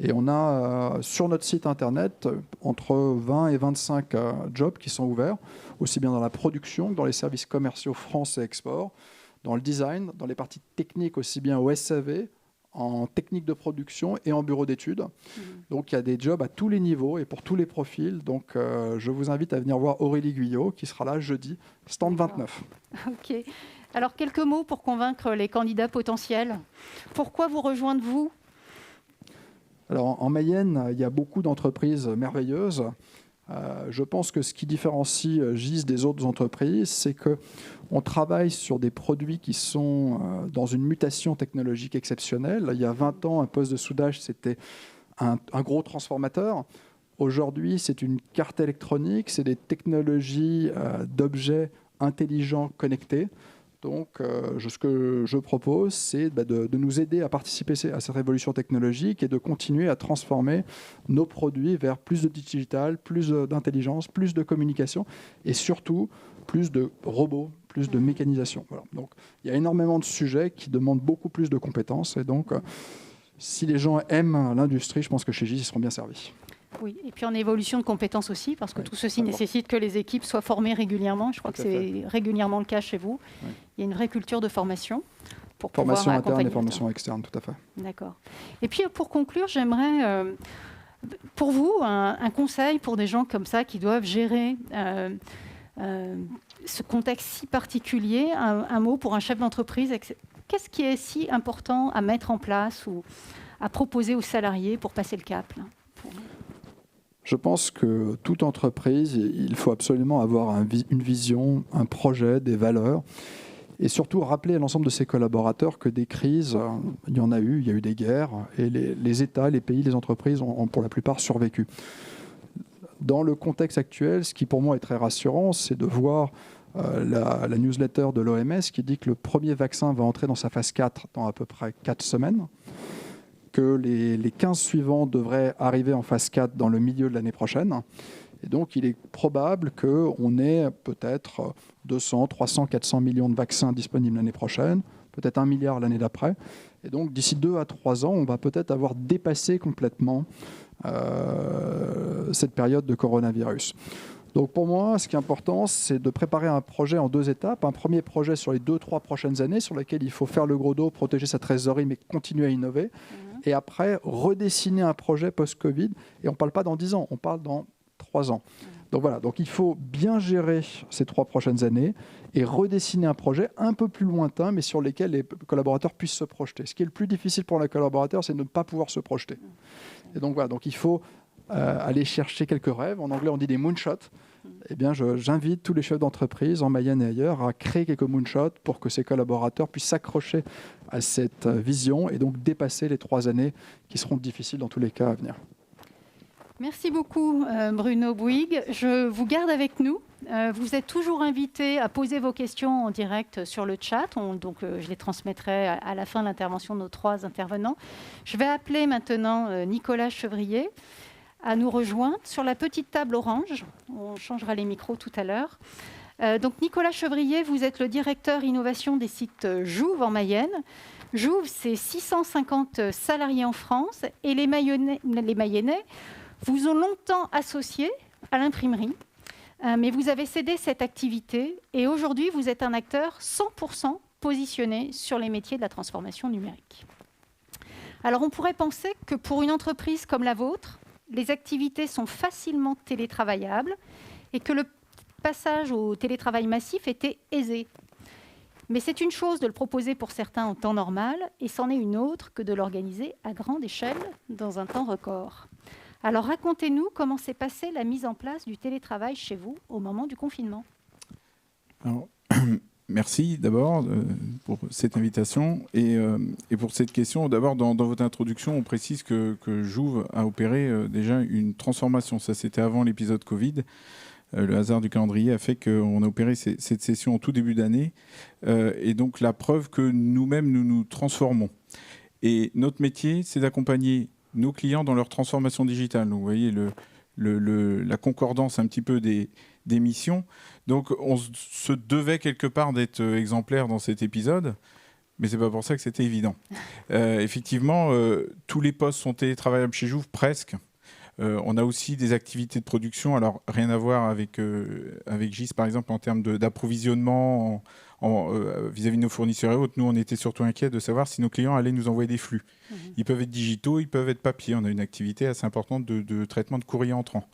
Et on a sur notre site internet entre 20 et 25 jobs qui sont ouverts, aussi bien dans la production que dans les services commerciaux France et export, dans le design, dans les parties techniques aussi bien au SAV, en technique de production et en bureau d'études. Donc il y a des jobs à tous les niveaux et pour tous les profils. Donc je vous invite à venir voir Aurélie Guyot qui sera là jeudi, stand 29. Ok. Alors quelques mots pour convaincre les candidats potentiels. Pourquoi vous rejoindre vous ? Alors en Mayenne, il y a beaucoup d'entreprises merveilleuses. Je pense que ce qui différencie GIS des autres entreprises, c'est qu'on travaille sur des produits qui sont dans une mutation technologique exceptionnelle. Il y a 20 ans, un poste de soudage, c'était un gros transformateur. Aujourd'hui, c'est une carte électronique, c'est des technologies d'objets intelligents connectés. Donc, ce que je propose, c'est de nous aider à participer à cette révolution technologique et de continuer à transformer nos produits vers plus de digital, plus d'intelligence, plus de communication et surtout plus de robots, plus de mécanisation. Voilà. Donc, il y a énormément de sujets qui demandent beaucoup plus de compétences. Et donc, si les gens aiment l'industrie, je pense que chez GIS, ils seront bien servis. Oui, et puis en évolution de compétences aussi, parce que tout ceci nécessite que les équipes soient formées régulièrement. Je crois que c'est régulièrement le cas chez vous. Oui. Il y a une vraie culture de formation pour formation pouvoir interne et formation externe, tout à fait. D'accord. Et puis pour conclure, j'aimerais, pour vous, un conseil pour des gens comme ça qui doivent gérer ce contexte si particulier, un mot pour un chef d'entreprise. Qu'est-ce qui est si important à mettre en place ou à proposer aux salariés pour passer le cap là ? Je pense que toute entreprise, il faut absolument avoir une vision, un projet, des valeurs et surtout rappeler à l'ensemble de ses collaborateurs que des crises, il y en a eu, il y a eu des guerres et les États, les pays, les entreprises ont pour la plupart survécu. Dans le contexte actuel, ce qui pour moi est très rassurant, c'est de voir la newsletter de l'OMS qui dit que le premier vaccin va entrer dans sa phase 4 dans à peu près 4 semaines. Que les 15 suivants devraient arriver en phase 4 dans le milieu de l'année prochaine. Et donc, il est probable qu'on ait peut-être 200, 300, 400 millions de vaccins disponibles l'année prochaine, peut-être 1 milliard l'année d'après. Et donc, d'ici 2 à 3 ans, on va peut-être avoir dépassé complètement cette période de coronavirus. Donc pour moi, ce qui est important, c'est de préparer un projet en 2 étapes. Un premier projet sur les 2-3 prochaines années, sur lequel il faut faire le gros dos, protéger sa trésorerie, mais continuer à innover. Et après, redessiner un projet post-Covid. Et on ne parle pas dans 10 ans, on parle dans 3 ans. Donc voilà, donc il faut bien gérer ces 3 prochaines années et redessiner un projet un peu plus lointain, mais sur lesquels les collaborateurs puissent se projeter. Ce qui est le plus difficile pour les collaborateurs, c'est de ne pas pouvoir se projeter. Et donc voilà, donc il faut aller chercher quelques rêves. En anglais, on dit des moonshots. Eh bien, j'invite tous les chefs d'entreprise en Mayenne et ailleurs à créer quelques moonshots pour que ces collaborateurs puissent s'accrocher à cette vision et donc dépasser les 3 années qui seront difficiles dans tous les cas à venir. Merci beaucoup Bruno Bouygues. Je vous garde avec nous. Vous êtes toujours invité à poser vos questions en direct sur le chat. Donc, je les transmettrai à la fin de l'intervention de nos 3 intervenants. Je vais appeler maintenant Nicolas Chevrier à nous rejoindre sur la petite table orange. On changera les micros tout à l'heure. Donc Nicolas Chevrier, vous êtes le directeur innovation des sites Jouve en Mayenne. Jouve, c'est 650 salariés en France et les Mayennais vous ont longtemps associé à l'imprimerie. Mais vous avez cédé cette activité et aujourd'hui, vous êtes un acteur 100% positionné sur les métiers de la transformation numérique. Alors, on pourrait penser que pour une entreprise comme la vôtre, les activités sont facilement télétravaillables et que le passage au télétravail massif était aisé. Mais c'est une chose de le proposer pour certains en temps normal et c'en est une autre que de l'organiser à grande échelle dans un temps record. Alors racontez-nous comment s'est passée la mise en place du télétravail chez vous au moment du confinement. Alors, merci d'abord pour cette invitation et pour cette question. D'abord, dans votre introduction, on précise que Jouve a opéré déjà une transformation. Ça, c'était avant l'épisode Covid. Le hasard du calendrier a fait qu'on a opéré cette session au tout début d'année. Et donc, la preuve que nous-mêmes, nous nous transformons. Et notre métier, c'est d'accompagner nos clients dans leur transformation digitale. Donc, vous voyez la concordance un petit peu des missions. Donc, on se devait quelque part d'être exemplaire dans cet épisode. Mais ce n'est pas pour ça que c'était évident. Effectivement, tous les postes sont télétravaillables chez Jouve, presque. On a aussi des activités de production, alors rien à voir avec GIS par exemple en termes d'approvisionnement vis-à-vis de nos fournisseurs et autres. Nous, on était surtout inquiets de savoir si nos clients allaient nous envoyer des flux. Ils peuvent être digitaux, ils peuvent être papier. On a une activité assez importante de traitement de courrier entrant.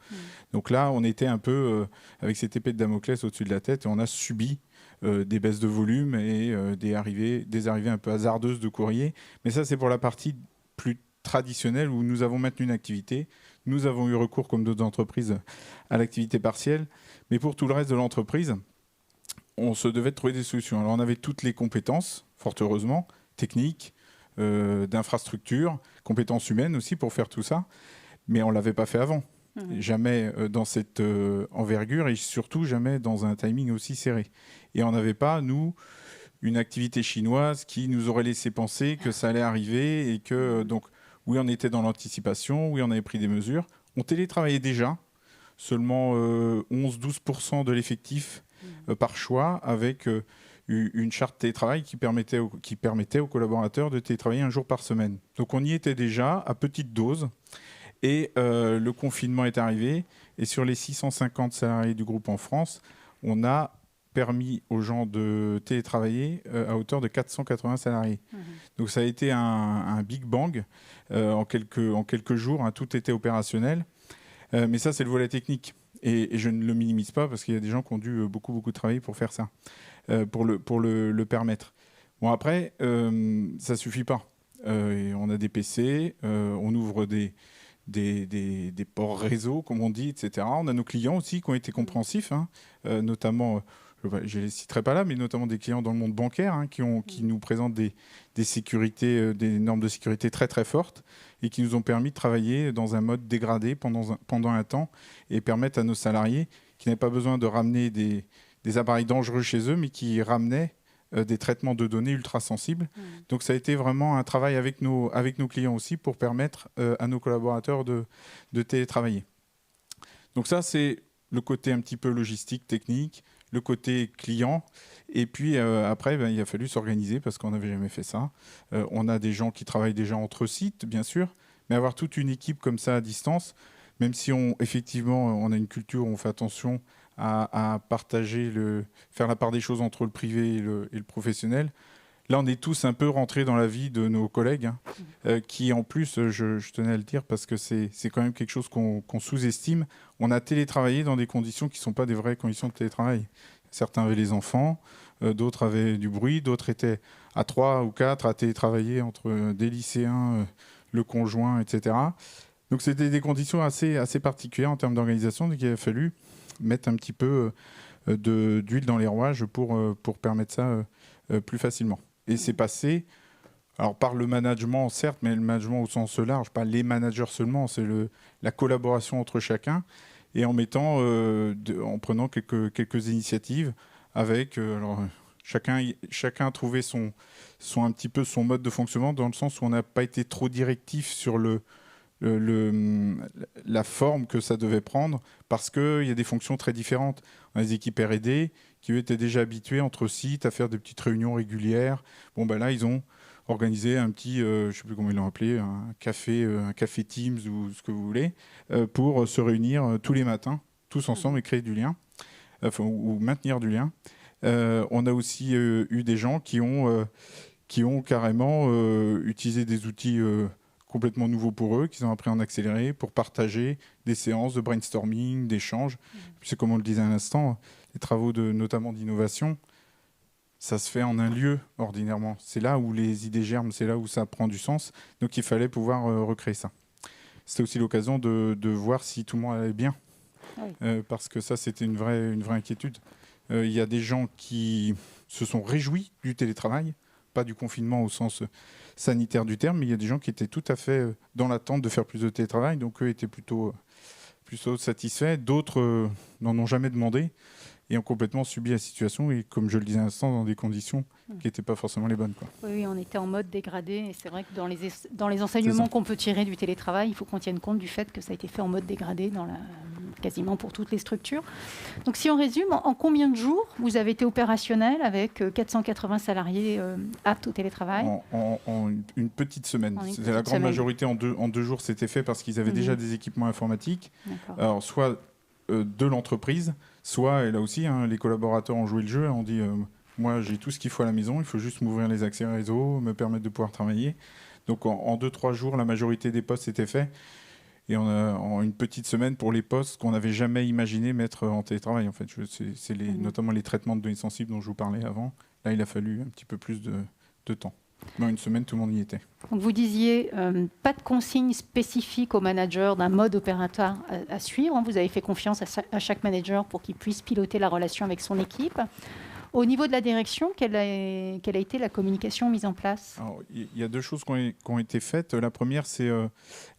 Donc là, on était un peu avec cette épée de Damoclès au-dessus de la tête et on a subi des baisses de volume et des arrivées un peu hasardeuses de courrier. Mais ça, c'est pour la partie plus traditionnelle où nous avons maintenu une activité. Nous avons eu recours, comme d'autres entreprises, à l'activité partielle. Mais pour tout le reste de l'entreprise, on se devait de trouver des solutions. Alors, on avait toutes les compétences, fort heureusement, techniques, d'infrastructure, compétences humaines aussi pour faire tout ça. Mais on ne l'avait pas fait avant. Jamais dans cette envergure et surtout jamais dans un timing aussi serré. Et on n'avait pas, nous, une activité chinoise qui nous aurait laissé penser que ça allait arriver et que donc oui, on était dans l'anticipation, oui, on avait pris des mesures. On télétravaillait déjà, seulement 11-12% de l'effectif par choix, avec une charte télétravail qui permettait aux collaborateurs de télétravailler un jour par semaine. Donc on y était déjà à petite dose. Et le confinement est arrivé. Et sur les 650 salariés du groupe en France, on a permis aux gens de télétravailler à hauteur de 480 salariés. Donc ça a été un big bang. En quelques jours, tout était opérationnel. Mais ça, c'est le volet technique. Et je ne le minimise pas parce qu'il y a des gens qui ont dû beaucoup travailler pour faire ça, pour le permettre. Bon, après, ça ne suffit pas. Et on a des PC, on ouvre des ports réseau, comme on dit, etc. On a nos clients aussi qui ont été compréhensifs, notamment, je ne les citerai pas là, mais notamment des clients dans le monde bancaire qui nous présentent des sécurités, des normes de sécurité très très fortes et qui nous ont permis de travailler dans un mode dégradé pendant un temps et permettre à nos salariés qui n'avaient pas besoin de ramener des appareils dangereux chez eux, mais qui ramenaient des traitements de données ultra sensibles. Donc ça a été vraiment un travail avec nos clients aussi pour permettre à nos collaborateurs de télétravailler. Donc ça, c'est le côté un petit peu logistique, technique, le côté client. Et puis après, il a fallu s'organiser parce qu'on n'avait jamais fait ça. On a des gens qui travaillent déjà entre sites, bien sûr, mais avoir toute une équipe comme ça à distance, même si effectivement on a une culture où on fait attention à partager, faire la part des choses entre le privé et le professionnel. Là, on est tous un peu rentrés dans la vie de nos collègues, qui en plus, je tenais à le dire, parce que c'est quand même quelque chose qu'on sous-estime. On a télétravaillé dans des conditions qui ne sont pas des vraies conditions de télétravail. Certains avaient les enfants, d'autres avaient du bruit, d'autres étaient à 3 ou 4 à télétravailler entre des lycéens, le conjoint, etc. Donc, c'était des conditions assez particulières en termes d'organisation, donc il a fallu mettre un petit peu d'huile dans les rouages pour permettre ça plus facilement. Et c'est passé alors par le management, certes, mais le management au sens large, pas les managers seulement, c'est la collaboration entre chacun, et en mettant, en prenant quelques initiatives avec, chacun a trouvé un petit peu son mode de fonctionnement, dans le sens où on n'a pas été trop directif sur la forme que ça devait prendre, parce qu'il y a des fonctions très différentes. On a des équipes R&D qui étaient déjà habituées entre sites à faire des petites réunions régulières. Bon, ben là, ils ont organisé un petit, je ne sais plus comment ils l'ont appelé, un café Teams ou ce que vous voulez, pour se réunir tous les matins, tous ensemble et créer du lien. ou maintenir du lien. On a aussi eu des gens qui ont carrément utilisé des outils complètement nouveaux pour eux, qu'ils ont appris en accéléré pour partager des séances de brainstorming, d'échanges. C'est comme on le disait à l'instant, les travaux notamment d'innovation, ça se fait en un lieu ordinairement. C'est là où les idées germent, c'est là où ça prend du sens. Donc il fallait pouvoir recréer ça. C'était aussi l'occasion de voir si tout le monde allait bien. Parce que ça, c'était une vraie inquiétude. Il y a des gens qui se sont réjouis du télétravail, pas du confinement au sens sanitaire du terme, mais il y a des gens qui étaient tout à fait dans l'attente de faire plus de télétravail, donc eux étaient plutôt satisfaits. D'autres n'en ont jamais demandé et ont complètement subi la situation, et comme je le disais à l'instant, dans des conditions qui n'étaient pas forcément les bonnes, quoi. Oui, on était en mode dégradé, et c'est vrai que dans les enseignements qu'on peut tirer du télétravail, il faut qu'on tienne compte du fait que ça a été fait en mode dégradé quasiment pour toutes les structures. Donc si on résume, en combien de jours vous avez été opérationnel avec 480 salariés aptes au télétravail? En une petite semaine. C'était la grande majorité en deux jours, c'était fait parce qu'ils avaient déjà des équipements informatiques. Alors soit de l'entreprise, soit, et là aussi, les collaborateurs ont joué le jeu, ont dit moi j'ai tout ce qu'il faut à la maison, il faut juste m'ouvrir les accès réseau, me permettre de pouvoir travailler. Donc en 2-3 jours, la majorité des postes étaient faits. Et on a en une petite semaine pour les postes qu'on n'avait jamais imaginé mettre en télétravail. En fait, c'est notamment les traitements de données sensibles dont je vous parlais avant. Là, il a fallu un petit peu plus de temps. Mais en une semaine, tout le monde y était. Donc vous disiez pas de consigne spécifique au manager d'un mode opératoire à suivre. Vous avez fait confiance à chaque manager pour qu'il puisse piloter la relation avec son équipe. Au niveau de la direction, quelle a été la communication mise en place? Il y a deux choses qui ont été faites. La première, c'est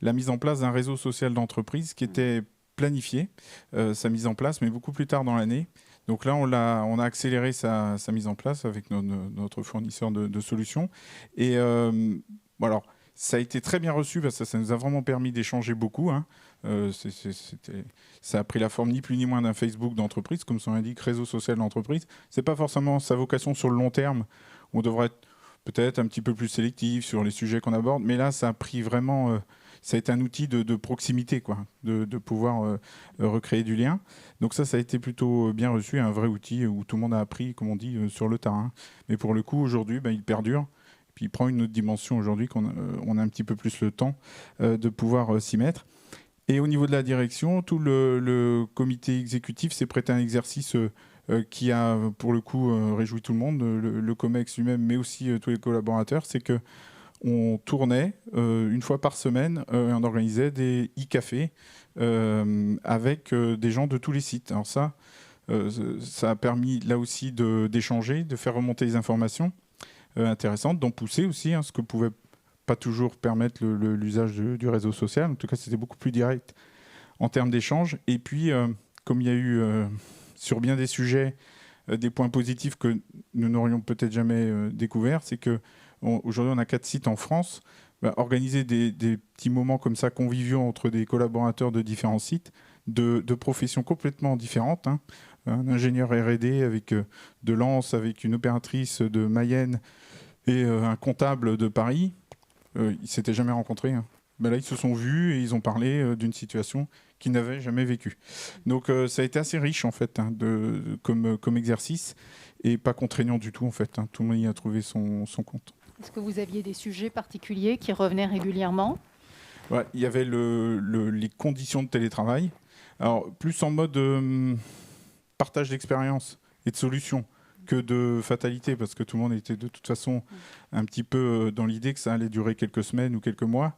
la mise en place d'un réseau social d'entreprise qui était planifié, sa mise en place, mais beaucoup plus tard dans l'année. Donc là, on a accéléré sa mise en place avec notre fournisseur de solutions. Et alors, ça a été très bien reçu parce que ça nous a vraiment permis d'échanger beaucoup. Ça a pris la forme ni plus ni moins d'un Facebook d'entreprise, comme son indique, réseau social d'entreprise. Ce n'est pas forcément sa vocation sur le long terme. On devrait être peut-être un petit peu plus sélectif sur les sujets qu'on aborde. Mais là, ça a pris vraiment... ça a été un outil de proximité, quoi, de pouvoir recréer du lien. Donc ça a été plutôt bien reçu, un vrai outil où tout le monde a appris, comme on dit, sur le terrain. Mais pour le coup, aujourd'hui, il perdure. Puis il prend une autre dimension aujourd'hui qu'on a un petit peu plus le temps de pouvoir s'y mettre. Et au niveau de la direction, tout le comité exécutif s'est prêté à un exercice qui a, pour le coup, réjoui tout le monde, le COMEX lui-même, mais aussi tous les collaborateurs. C'est qu'on tournait une fois par semaine et on organisait des e-cafés avec des gens de tous les sites. Alors ça a permis là aussi d'échanger, de faire remonter les informations intéressantes, d'en pousser aussi, ce que pouvait pas toujours permettre l'usage du réseau social. En tout cas, c'était beaucoup plus direct en termes d'échange. Et puis, comme il y a eu sur bien des sujets des points positifs que nous n'aurions peut-être jamais découverts, c'est qu'aujourd'hui, on a 4 sites en France. Organiser des petits moments comme ça, conviviaux entre des collaborateurs de différents sites, de professions complètement différentes. Un ingénieur R&D avec de Lens, avec une opératrice de Mayenne et un comptable de Paris. Ils ne s'étaient jamais rencontrés. Là, ils se sont vus et ils ont parlé d'une situation qu'ils n'avaient jamais vécue. Donc, ça a été assez riche, en fait, comme exercice et pas contraignant du tout, en fait. Tout le monde y a trouvé son compte. Est-ce que vous aviez des sujets particuliers qui revenaient régulièrement? Ouais, il y avait les conditions de télétravail. Alors, plus en mode partage d'expérience et de solutions que de fatalité, parce que tout le monde était de toute façon un petit peu dans l'idée que ça allait durer quelques semaines ou quelques mois.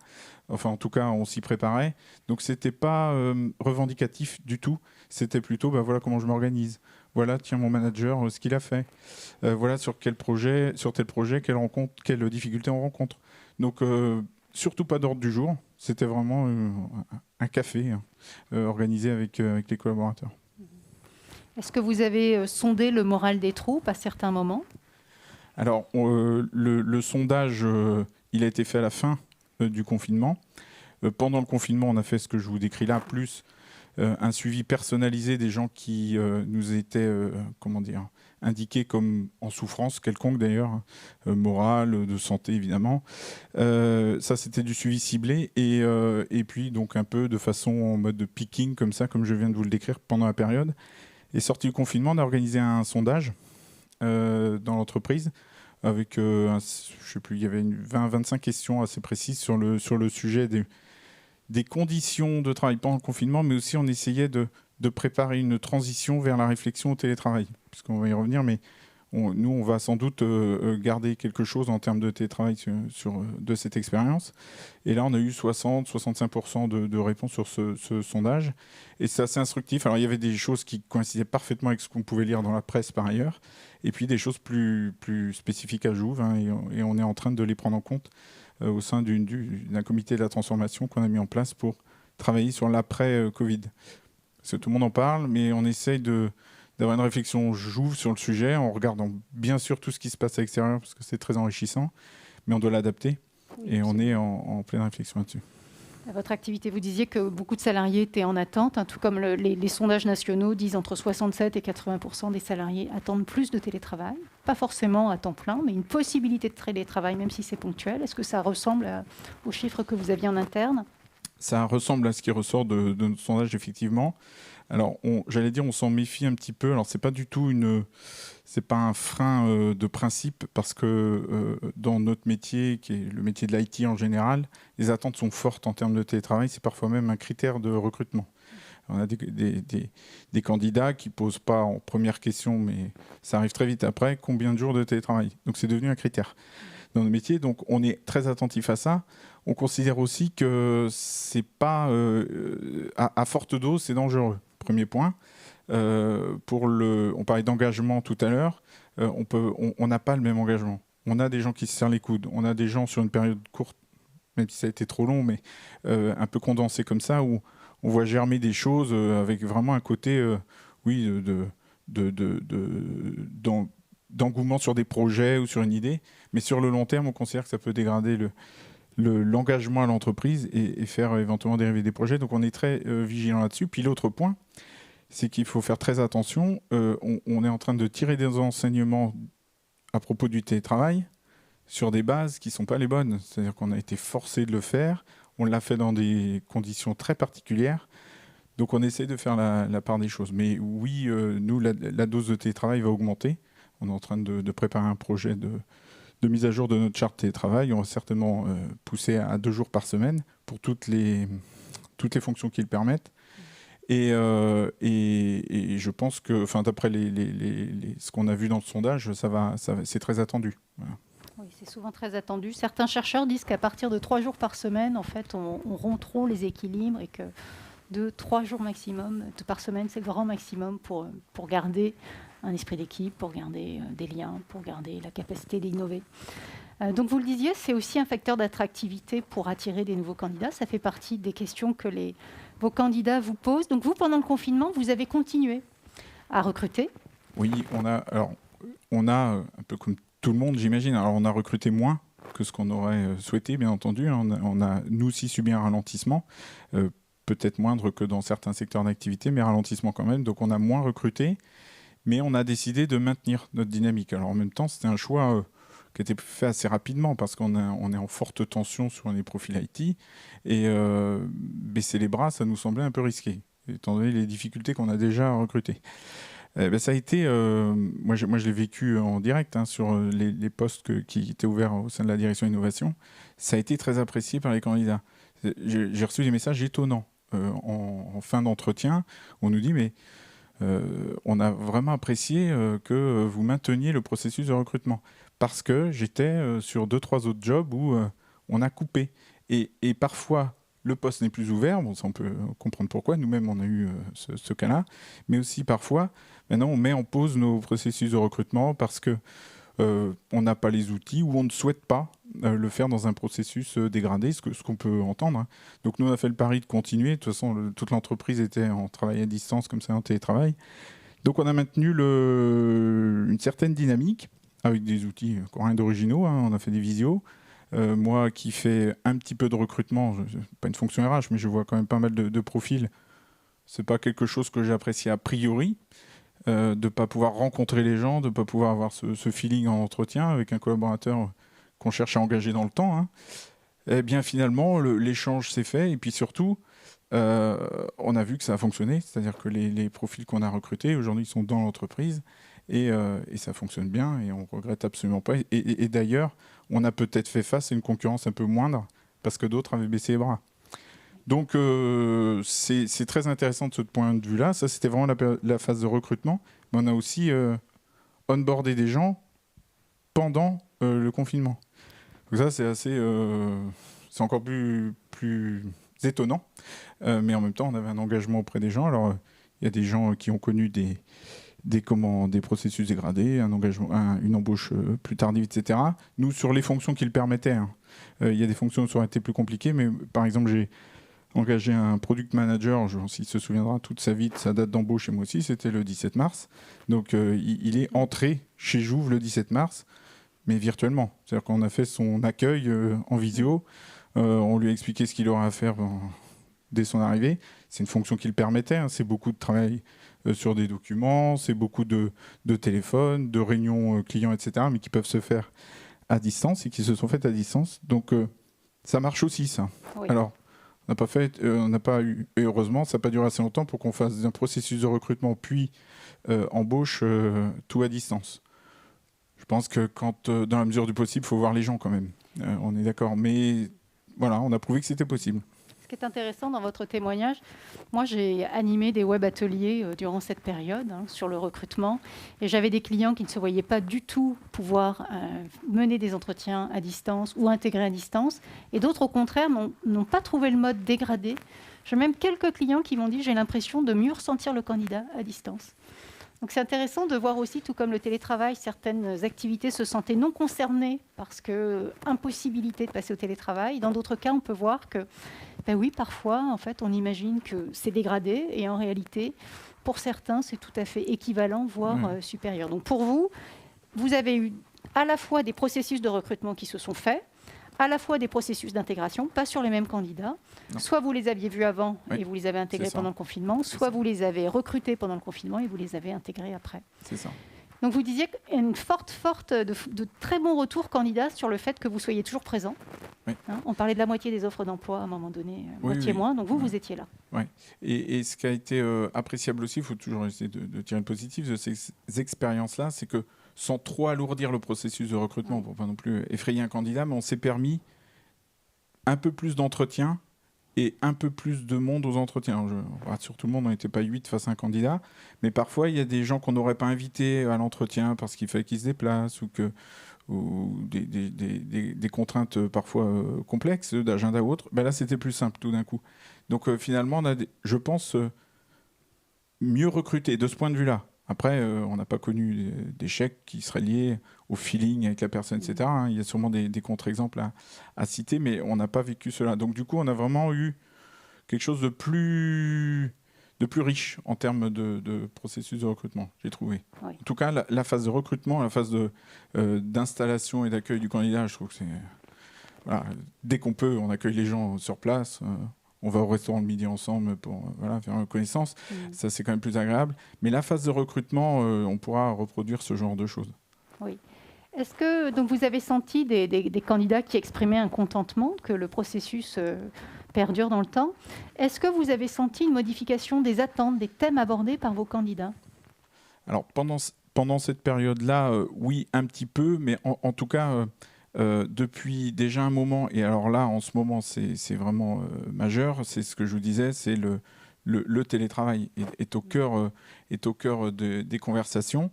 Enfin, en tout cas, on s'y préparait. Donc, c'était pas revendicatif du tout. C'était plutôt, voilà comment je m'organise. Voilà, tiens, mon manager, ce qu'il a fait. Voilà sur tel projet, quelles difficultés on rencontre. Donc, surtout pas d'ordre du jour. C'était vraiment un café organisé avec les collaborateurs. Est-ce que vous avez sondé le moral des troupes à certains moments? Alors, le sondage, il a été fait à la fin du confinement. Pendant le confinement, on a fait ce que je vous décris là, plus un suivi personnalisé des gens qui nous étaient indiqués comme en souffrance quelconque d'ailleurs, morale, de santé évidemment. Ça, c'était du suivi ciblé et puis donc un peu de façon en mode de picking comme ça, comme je viens de vous le décrire pendant la période. Et sorti du confinement, on a organisé un sondage dans l'entreprise avec, je sais plus, il y avait 20-25 questions assez précises sur le sujet des conditions de travail pendant le confinement, mais aussi on essayait de préparer une transition vers la réflexion au télétravail, puisqu'on va y revenir, mais nous, on va sans doute garder quelque chose en termes de télétravail de cette expérience. Et là, on a eu 60-65% de réponses sur ce sondage. Et c'est assez instructif. Alors, il y avait des choses qui coïncidaient parfaitement avec ce qu'on pouvait lire dans la presse par ailleurs, et puis des choses plus spécifiques à Jouve, hein, et on est en train de les prendre en compte au sein d'un comité de la transformation qu'on a mis en place pour travailler sur l'après-Covid. Parce que tout le monde en parle, mais on essaye d'avoir une réflexion Jouve sur le sujet, en regardant bien sûr tout ce qui se passe à l'extérieur, parce que c'est très enrichissant, mais on doit l'adapter, et on est en pleine réflexion là-dessus. À votre activité, vous disiez que beaucoup de salariés étaient en attente, hein, tout comme les sondages nationaux disent entre 67 et 80% des salariés attendent plus de télétravail, pas forcément à temps plein, mais une possibilité de télétravail, même si c'est ponctuel. Est-ce que ça ressemble aux chiffres que vous aviez en interne ? Ça ressemble à ce qui ressort de notre sondage, effectivement. Alors, j'allais dire, on s'en méfie un petit peu. Alors, c'est pas du tout c'est pas un frein de principe, parce que dans notre métier, qui est le métier de l'IT en général, les attentes sont fortes en termes de télétravail. C'est parfois même un critère de recrutement. On a des candidats qui posent pas en première question, mais ça arrive très vite après, combien de jours de télétravail. Donc, c'est devenu un critère dans nos métiers. Donc, on est très attentif à ça. On considère aussi que c'est pas à forte dose, c'est dangereux. Premier point. On parlait d'engagement tout à l'heure. On n'a pas le même engagement. On a des gens qui se serrent les coudes. On a des gens sur une période courte, même si ça a été trop long, mais un peu condensé comme ça, où on voit germer des choses avec vraiment un côté, d'engouement sur des projets ou sur une idée. Mais sur le long terme, on considère que ça peut dégrader l'engagement à l'entreprise et faire éventuellement dériver des projets. Donc on est très vigilant là-dessus. Puis l'autre point, c'est qu'il faut faire très attention. On est en train de tirer des enseignements à propos du télétravail sur des bases qui ne sont pas les bonnes. C'est-à-dire qu'on a été forcé de le faire. On l'a fait dans des conditions très particulières. Donc on essaie de faire la part des choses. Mais oui, nous, la dose de télétravail va augmenter. On est en train de préparer un projet de mise à jour de notre charte télétravail. On va certainement pousser à 2 jours par semaine pour toutes les fonctions qui le permettent. Et je pense que, d'après ce qu'on a vu dans le sondage, c'est très attendu. Voilà. Oui, c'est souvent très attendu. Certains chercheurs disent qu'à partir de 3 jours par semaine, en fait, on rompt trop les équilibres, et que 2-3 jours maximum par semaine, c'est le grand maximum pour garder un esprit d'équipe, pour garder des liens, pour garder la capacité d'innover. Donc vous le disiez, c'est aussi un facteur d'attractivité pour attirer des nouveaux candidats. Ça fait partie des questions que vos candidats vous posent. Donc vous, pendant le confinement, vous avez continué à recruter ? Oui, on a un peu comme tout le monde, j'imagine. Alors on a recruté moins que ce qu'on aurait souhaité, bien entendu. On a nous aussi subi un ralentissement, peut-être moindre que dans certains secteurs d'activité, mais ralentissement quand même. Donc on a moins recruté. Mais on a décidé de maintenir notre dynamique. Alors en même temps, c'était un choix qui a été fait assez rapidement, parce qu'on est en forte tension sur les profils IT, et baisser les bras, ça nous semblait un peu risqué, étant donné les difficultés qu'on a déjà à recruter. Ça a été, moi je l'ai vécu en direct, hein, sur les postes qui étaient ouverts au sein de la direction innovation. Ça a été très apprécié par les candidats. J'ai reçu des messages étonnants en fin d'entretien. On nous dit, mais on a vraiment apprécié que vous mainteniez le processus de recrutement, parce que j'étais sur 2-3 autres jobs où on a coupé. Et parfois, le poste n'est plus ouvert. Bon, ça, on peut comprendre pourquoi. Nous-mêmes, on a eu ce cas-là. Mais aussi, parfois, maintenant, on met en pause nos processus de recrutement parce que on n'a pas les outils, ou on ne souhaite pas le faire dans un processus dégradé, ce qu'on peut entendre. Hein. Donc nous, on a fait le pari de continuer. De toute façon, toute l'entreprise était en travail à distance, comme ça, en télétravail. Donc on a maintenu une certaine dynamique avec des outils rien d'originaux. Hein. On a fait des visios. Moi qui fais un petit peu de recrutement, pas une fonction RH, mais je vois quand même pas mal de profils. C'est pas quelque chose que j'apprécie a priori. De ne pas pouvoir rencontrer les gens, de ne pas pouvoir avoir ce feeling en entretien avec un collaborateur qu'on cherche à engager dans le temps. Hein. Eh bien, finalement, l'échange s'est fait. Et puis surtout, on a vu que ça a fonctionné, c'est-à-dire que les profils qu'on a recrutés, aujourd'hui, ils sont dans l'entreprise et ça fonctionne bien et on regrette absolument pas. Et d'ailleurs, on a peut-être fait face à une concurrence un peu moindre parce que d'autres avaient baissé les bras. Donc, c'est très intéressant de ce point de vue-là. Ça, c'était vraiment la phase de recrutement. Mais on a aussi onboardé des gens pendant le confinement. Donc ça, c'est encore plus étonnant. Mais en même temps, on avait un engagement auprès des gens. Alors, il y a des gens qui ont connu des processus dégradés, une embauche plus tardive, etc. Nous, sur les fonctions qui le permettaient, il y a des fonctions qui auraient été plus compliquées, mais par exemple, j'ai engagé un product manager, s'il se souviendra toute sa vie de sa date d'embauche, et moi aussi, c'était le 17 mars. Donc, il est entré chez Jouve le 17 mars, mais virtuellement. C'est-à-dire qu'on a fait son accueil en visio, on lui a expliqué ce qu'il aurait à faire dès son arrivée. C'est une fonction qui le permettait, c'est beaucoup de travail sur des documents, c'est beaucoup de téléphones, de réunions clients, etc., mais qui peuvent se faire à distance et qui se sont faites à distance. Donc, ça marche aussi, ça. Oui. Alors, on n'a pas eu, et heureusement, ça n'a pas duré assez longtemps pour qu'on fasse un processus de recrutement, puis embauche, tout à distance. Je pense que dans la mesure du possible, il faut voir les gens quand même. On est d'accord. Mais voilà, on a prouvé que c'était possible. Ce qui est intéressant dans votre témoignage, moi j'ai animé des web ateliers durant cette période sur le recrutement et j'avais des clients qui ne se voyaient pas du tout pouvoir mener des entretiens à distance ou intégrer à distance et d'autres au contraire n'ont pas trouvé le mode dégradé. J'ai même quelques clients qui m'ont dit j'ai l'impression de mieux ressentir le candidat à distance. Donc c'est intéressant de voir aussi, tout comme le télétravail, certaines activités se sentaient non concernées parce que impossibilité de passer au télétravail. Dans d'autres cas, on peut voir que, ben oui, parfois, en fait, on imagine que c'est dégradé et en réalité, pour certains, c'est tout à fait équivalent, voire supérieur. Donc pour vous, vous avez eu à la fois des processus de recrutement qui se sont faits, à la fois des processus d'intégration, pas sur les mêmes candidats. Non. Soit vous les aviez vus avant et vous les avez intégrés pendant le confinement, soit vous les avez recrutés pendant le confinement et vous les avez intégrés après. C'est ça. Donc vous disiez une forte de très bons retours candidats sur le fait que vous soyez toujours présent. Oui. On parlait de la moitié des offres d'emploi à un moment donné, moitié moins, donc vous étiez là. Oui. Et ce qui a été appréciable aussi, il faut toujours essayer de tirer le positif de ces expériences-là, c'est que sans trop alourdir le processus de recrutement, pour pas non plus effrayer un candidat, mais on s'est permis un peu plus d'entretiens et un peu plus de monde aux entretiens. Je rassure tout le monde, on n'était pas 8 face à un candidat, mais parfois il y a des gens qu'on n'aurait pas invités à l'entretien parce qu'il fallait qu'ils se déplacent ou des contraintes parfois complexes d'agenda ou autre. Ben là, c'était plus simple tout d'un coup. Donc finalement, on a, je pense, mieux recruté de ce point de vue-là. Après, on n'a pas connu d'échecs qui seraient liés au feeling avec la personne, etc. Il y a sûrement des contre-exemples à citer, mais on n'a pas vécu cela. Donc du coup, on a vraiment eu quelque chose de plus riche en termes de processus de recrutement, j'ai trouvé. Oui. En tout cas, la phase de recrutement, la phase d'installation et d'accueil du candidat, je trouve que c'est... Voilà, dès qu'on peut, on accueille les gens sur place. On va au restaurant le midi ensemble pour faire une connaissance. Ça, c'est quand même plus agréable. Mais la phase de recrutement, on pourra reproduire ce genre de choses. Oui. Est-ce que donc, vous avez senti des candidats qui exprimaient un contentement, que le processus perdure dans le temps? Est-ce que vous avez senti une modification des attentes, des thèmes abordés par vos candidats? Alors, pendant cette période-là, oui, un petit peu. Mais en tout cas... depuis déjà un moment, et alors là, en ce moment, c'est vraiment majeur, c'est ce que je vous disais, c'est le télétravail est au cœur des conversations,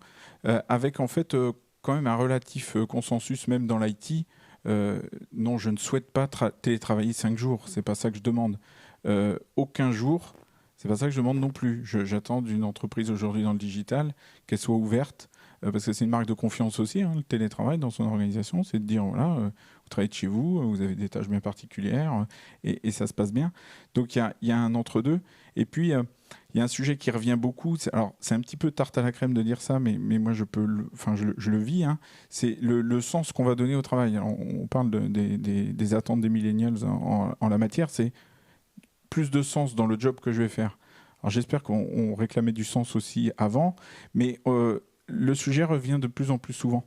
avec en fait quand même un relatif consensus, même dans l'IT. Non, je ne souhaite pas télétravailler 5 jours, c'est pas ça que je demande. Aucun jour, c'est pas ça que je demande non plus. J'attends d'une entreprise aujourd'hui dans le digital qu'elle soit ouverte, parce que c'est une marque de confiance aussi, le télétravail dans son organisation, c'est de dire, voilà, vous travaillez de chez vous, vous avez des tâches bien particulières, et ça se passe bien. Donc il y a un entre-deux. Et puis, il y a un sujet qui revient beaucoup, alors c'est un petit peu tarte à la crème de dire ça, mais moi je le vis, c'est le sens qu'on va donner au travail. Alors, on parle des attentes des millennials en la matière, c'est plus de sens dans le job que je vais faire. Alors j'espère qu'on réclamait du sens aussi avant, mais... le sujet revient de plus en plus souvent.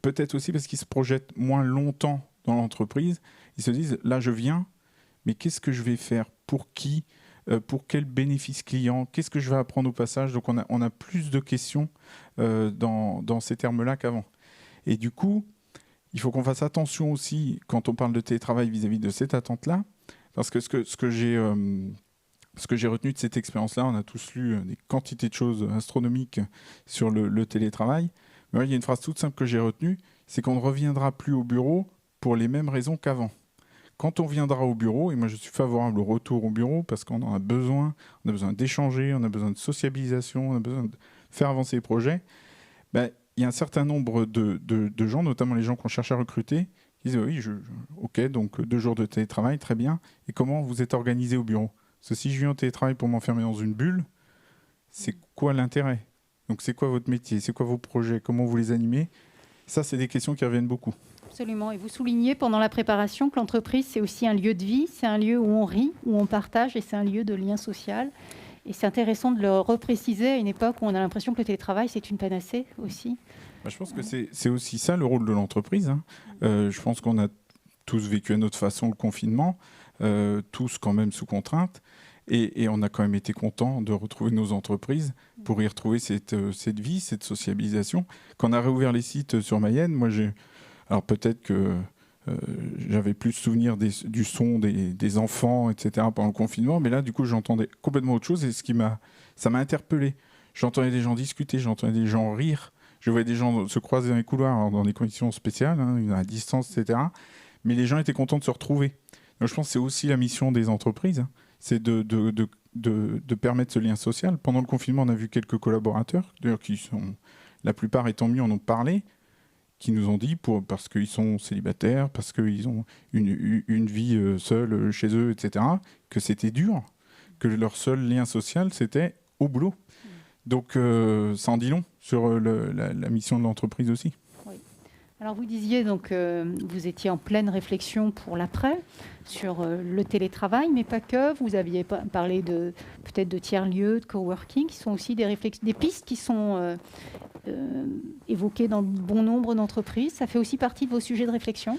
Peut-être aussi parce qu'ils se projettent moins longtemps dans l'entreprise. Ils se disent, là je viens, mais qu'est-ce que je vais faire pour qui, pour quel bénéfice client, qu'est-ce que je vais apprendre au passage. Donc on a plus de questions dans ces termes-là qu'avant. Et du coup, il faut qu'on fasse attention aussi quand on parle de télétravail vis-à-vis de cette attente-là, parce que ce que j'ai retenu de cette expérience-là, on a tous lu des quantités de choses astronomiques sur le télétravail. Mais il y a une phrase toute simple que j'ai retenue, c'est qu'on ne reviendra plus au bureau pour les mêmes raisons qu'avant. Quand on viendra au bureau, et moi je suis favorable au retour au bureau parce qu'on en a besoin d'échanger, on a besoin de sociabilisation, on a besoin de faire avancer les projets, il y a un certain nombre de gens, notamment les gens qu'on cherche à recruter, qui disent oui, ok, donc 2 jours de télétravail, très bien. Et comment vous êtes organisé au bureau ? Parce que si je viens au télétravail pour m'enfermer dans une bulle, c'est quoi l'intérêt ? Donc c'est quoi votre métier ? C'est quoi vos projets ? Comment vous les animez ? Ça, c'est des questions qui reviennent beaucoup. Absolument. Et vous soulignez pendant la préparation que l'entreprise, c'est aussi un lieu de vie, c'est un lieu où on rit, où on partage, et c'est un lieu de lien social. Et c'est intéressant de le repréciser à une époque où on a l'impression que le télétravail, c'est une panacée aussi. Je pense que c'est aussi ça le rôle de l'entreprise. Je pense qu'on a tous vécu à notre façon le confinement, tous quand même sous contrainte. Et on a quand même été contents de retrouver nos entreprises pour y retrouver cette vie, cette sociabilisation. Quand on a réouvert les sites sur Mayenne, alors peut-être que j'avais plus souvenir du son des enfants, etc. pendant le confinement, mais là, du coup, j'entendais complètement autre chose et ça m'a interpellé. J'entendais des gens discuter, j'entendais des gens rire, je voyais des gens se croiser dans les couloirs dans des conditions spéciales, à distance, etc. Mais les gens étaient contents de se retrouver. Donc, je pense que c'est aussi la mission des entreprises, c'est de permettre ce lien social. Pendant le confinement, on a vu quelques collaborateurs, d'ailleurs, la plupart étant mieux en ont parlé, qui nous ont dit, parce qu'ils sont célibataires, parce qu'ils ont une vie seule chez eux, etc., que c'était dur, que leur seul lien social, c'était au boulot. Donc, ça en dit long sur la mission de l'entreprise aussi. Oui. Alors, vous disiez, donc, vous étiez en pleine réflexion pour l'après, sur le télétravail, mais pas que. Vous aviez parlé peut-être de tiers-lieux, de coworking, qui sont aussi des pistes qui sont évoquées dans bon nombre d'entreprises. Ça fait aussi partie de vos sujets de réflexion ?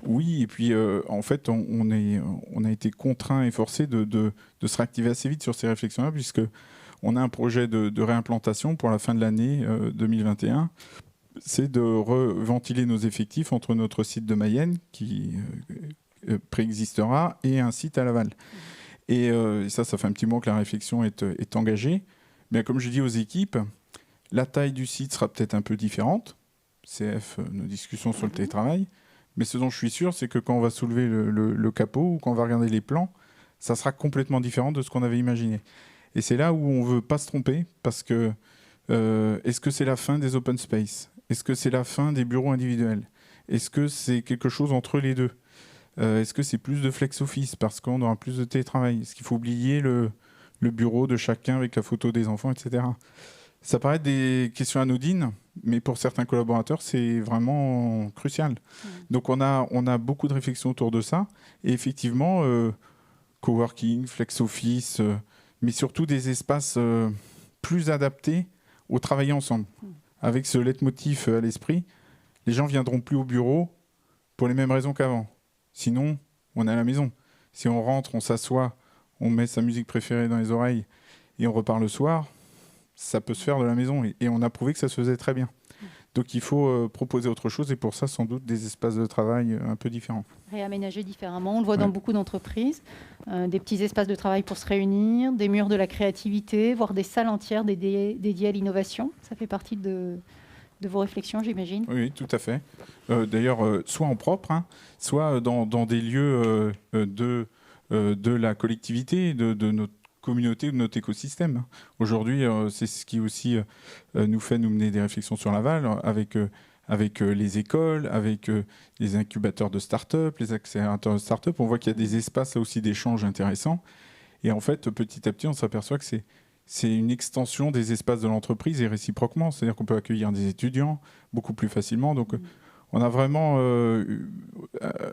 Oui, et puis en fait, on a été contraints et forcés de se réactiver assez vite sur ces réflexions-là, puisqu'on a un projet de réimplantation pour la fin de l'année 2021. C'est de reventiler nos effectifs entre notre site de Mayenne, qui préexistera, et un site à Laval. Et ça fait un petit moment que la réflexion est engagée. Mais comme je dis aux équipes, la taille du site sera peut-être un peu différente. CF, nos discussions sur le télétravail. Mais ce dont je suis sûr, c'est que quand on va soulever le capot ou quand on va regarder les plans, ça sera complètement différent de ce qu'on avait imaginé. Et c'est là où on ne veut pas se tromper, parce que est-ce que c'est la fin des open space ? Est-ce que c'est la fin des bureaux individuels ? Est-ce que c'est quelque chose entre les deux ? Est-ce que c'est plus de flex office parce qu'on aura plus de télétravail ? Est-ce qu'il faut oublier le bureau de chacun avec la photo des enfants, etc. Ça paraît des questions anodines, mais pour certains collaborateurs, c'est vraiment crucial. Donc on a beaucoup de réflexions autour de ça. Et effectivement, coworking, flex office, mais surtout des espaces plus adaptés au travailler ensemble. Avec ce leitmotiv à l'esprit, les gens ne viendront plus au bureau pour les mêmes raisons qu'avant. Sinon, on est à la maison. Si on rentre, on s'assoit, on met sa musique préférée dans les oreilles et on repart le soir, ça peut se faire de la maison. Et on a prouvé que ça se faisait très bien. Donc il faut proposer autre chose et pour ça, sans doute, des espaces de travail un peu différents. Réaménager différemment. On le voit dans beaucoup d'entreprises. Des petits espaces de travail pour se réunir, des murs de la créativité, voire des salles entières dédiées à l'innovation. Ça fait partie de vos réflexions, j'imagine. Oui, tout à fait. D'ailleurs, soit en propre, soit dans des lieux de la collectivité, de notre communauté ou de notre écosystème. Aujourd'hui, c'est ce qui aussi nous fait nous mener des réflexions sur Laval avec les écoles, avec les incubateurs de start-up, les accélérateurs de start-up. On voit qu'il y a des espaces là aussi d'échanges intéressants. Et en fait, petit à petit, on s'aperçoit que c'est une extension des espaces de l'entreprise et réciproquement. C'est-à-dire qu'on peut accueillir des étudiants beaucoup plus facilement. Donc, on a vraiment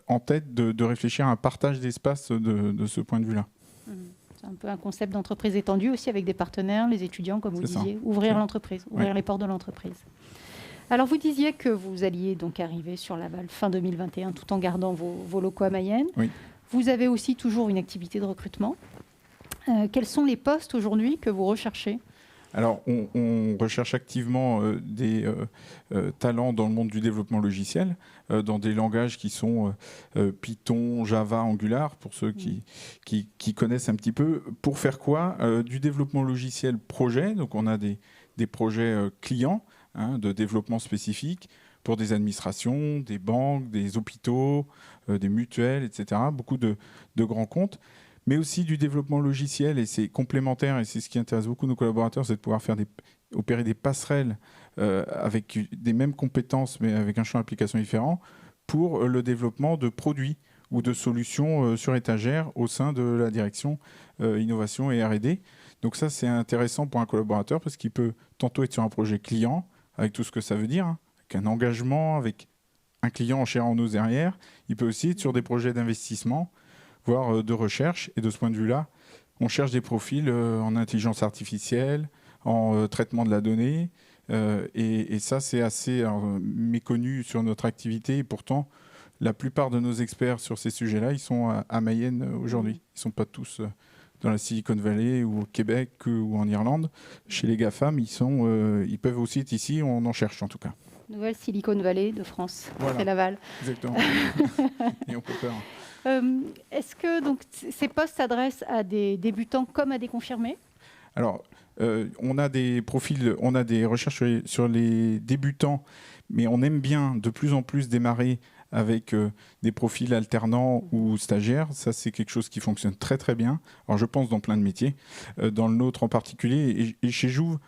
en tête de réfléchir à un partage d'espace de ce point de vue-là. C'est un peu un concept d'entreprise étendue aussi avec des partenaires, les étudiants, comme vous disiez. Ouvrir l'entreprise, ouvrir les portes de l'entreprise. Alors, vous disiez que vous alliez donc arriver sur Laval fin 2021 tout en gardant vos locaux à Mayenne. Oui. Vous avez aussi toujours une activité de recrutement. Quels sont les postes aujourd'hui que vous recherchez ? Alors, on recherche activement des talents dans le monde du développement logiciel, dans des langages qui sont Python, Java, Angular, pour ceux qui connaissent un petit peu. Pour faire quoi ? Du développement logiciel projet, donc on a des projets clients de développement spécifique pour des administrations, des banques, des hôpitaux, des mutuelles, etc. Beaucoup de grands comptes. Mais aussi du développement logiciel, et c'est complémentaire, et c'est ce qui intéresse beaucoup nos collaborateurs, c'est de pouvoir opérer des passerelles avec des mêmes compétences, mais avec un champ d'application différent, pour le développement de produits ou de solutions sur étagère au sein de la direction innovation et R&D. Donc ça, c'est intéressant pour un collaborateur, parce qu'il peut tantôt être sur un projet client, avec tout ce que ça veut dire, avec un engagement, avec un client en chair en os derrière. Il peut aussi être sur des projets d'investissement, voire de recherche. Et de ce point de vue-là, on cherche des profils en intelligence artificielle, en traitement de la donnée. Et ça, c'est assez méconnu sur notre activité. Et pourtant, la plupart de nos experts sur ces sujets-là, ils sont à Mayenne aujourd'hui. Ils ne sont pas tous dans la Silicon Valley ou au Québec ou en Irlande. Chez les GAFAM, ils peuvent aussi être ici. On en cherche en tout cas. Nouvelle Silicon Valley de France, voilà. C'est Laval. Exactement. Et on peut faire... Est-ce que donc, ces postes s'adressent à des débutants comme à des confirmés ? Alors, on a des profils, on a des recherches sur les débutants, mais on aime bien de plus en plus démarrer avec des profils alternants ou stagiaires. Ça, c'est quelque chose qui fonctionne très très bien. Alors, je pense dans plein de métiers, dans le nôtre en particulier, et chez Jouve,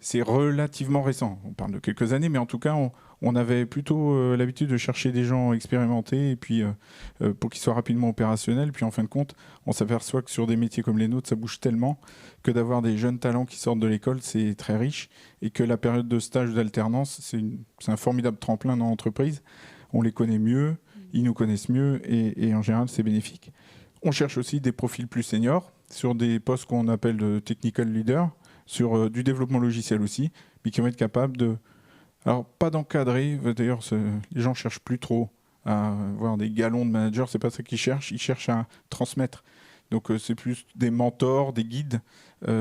c'est relativement récent. On parle de quelques années, mais en tout cas, on avait plutôt l'habitude de chercher des gens expérimentés et puis pour qu'ils soient rapidement opérationnels. Puis en fin de compte, on s'aperçoit que sur des métiers comme les nôtres, ça bouge tellement que d'avoir des jeunes talents qui sortent de l'école, c'est très riche, et que la période de stage ou d'alternance, c'est un formidable tremplin dans l'entreprise. On les connaît mieux, ils nous connaissent mieux, et en général, c'est bénéfique. On cherche aussi des profils plus seniors sur des postes qu'on appelle de technical leader, sur du développement logiciel aussi, mais qui vont être capables de... Alors, pas d'encadrer, d'ailleurs, les gens ne cherchent plus trop à avoir des galons de manager, c'est pas ça qu'ils cherchent, ils cherchent à transmettre. Donc, c'est plus des mentors, des guides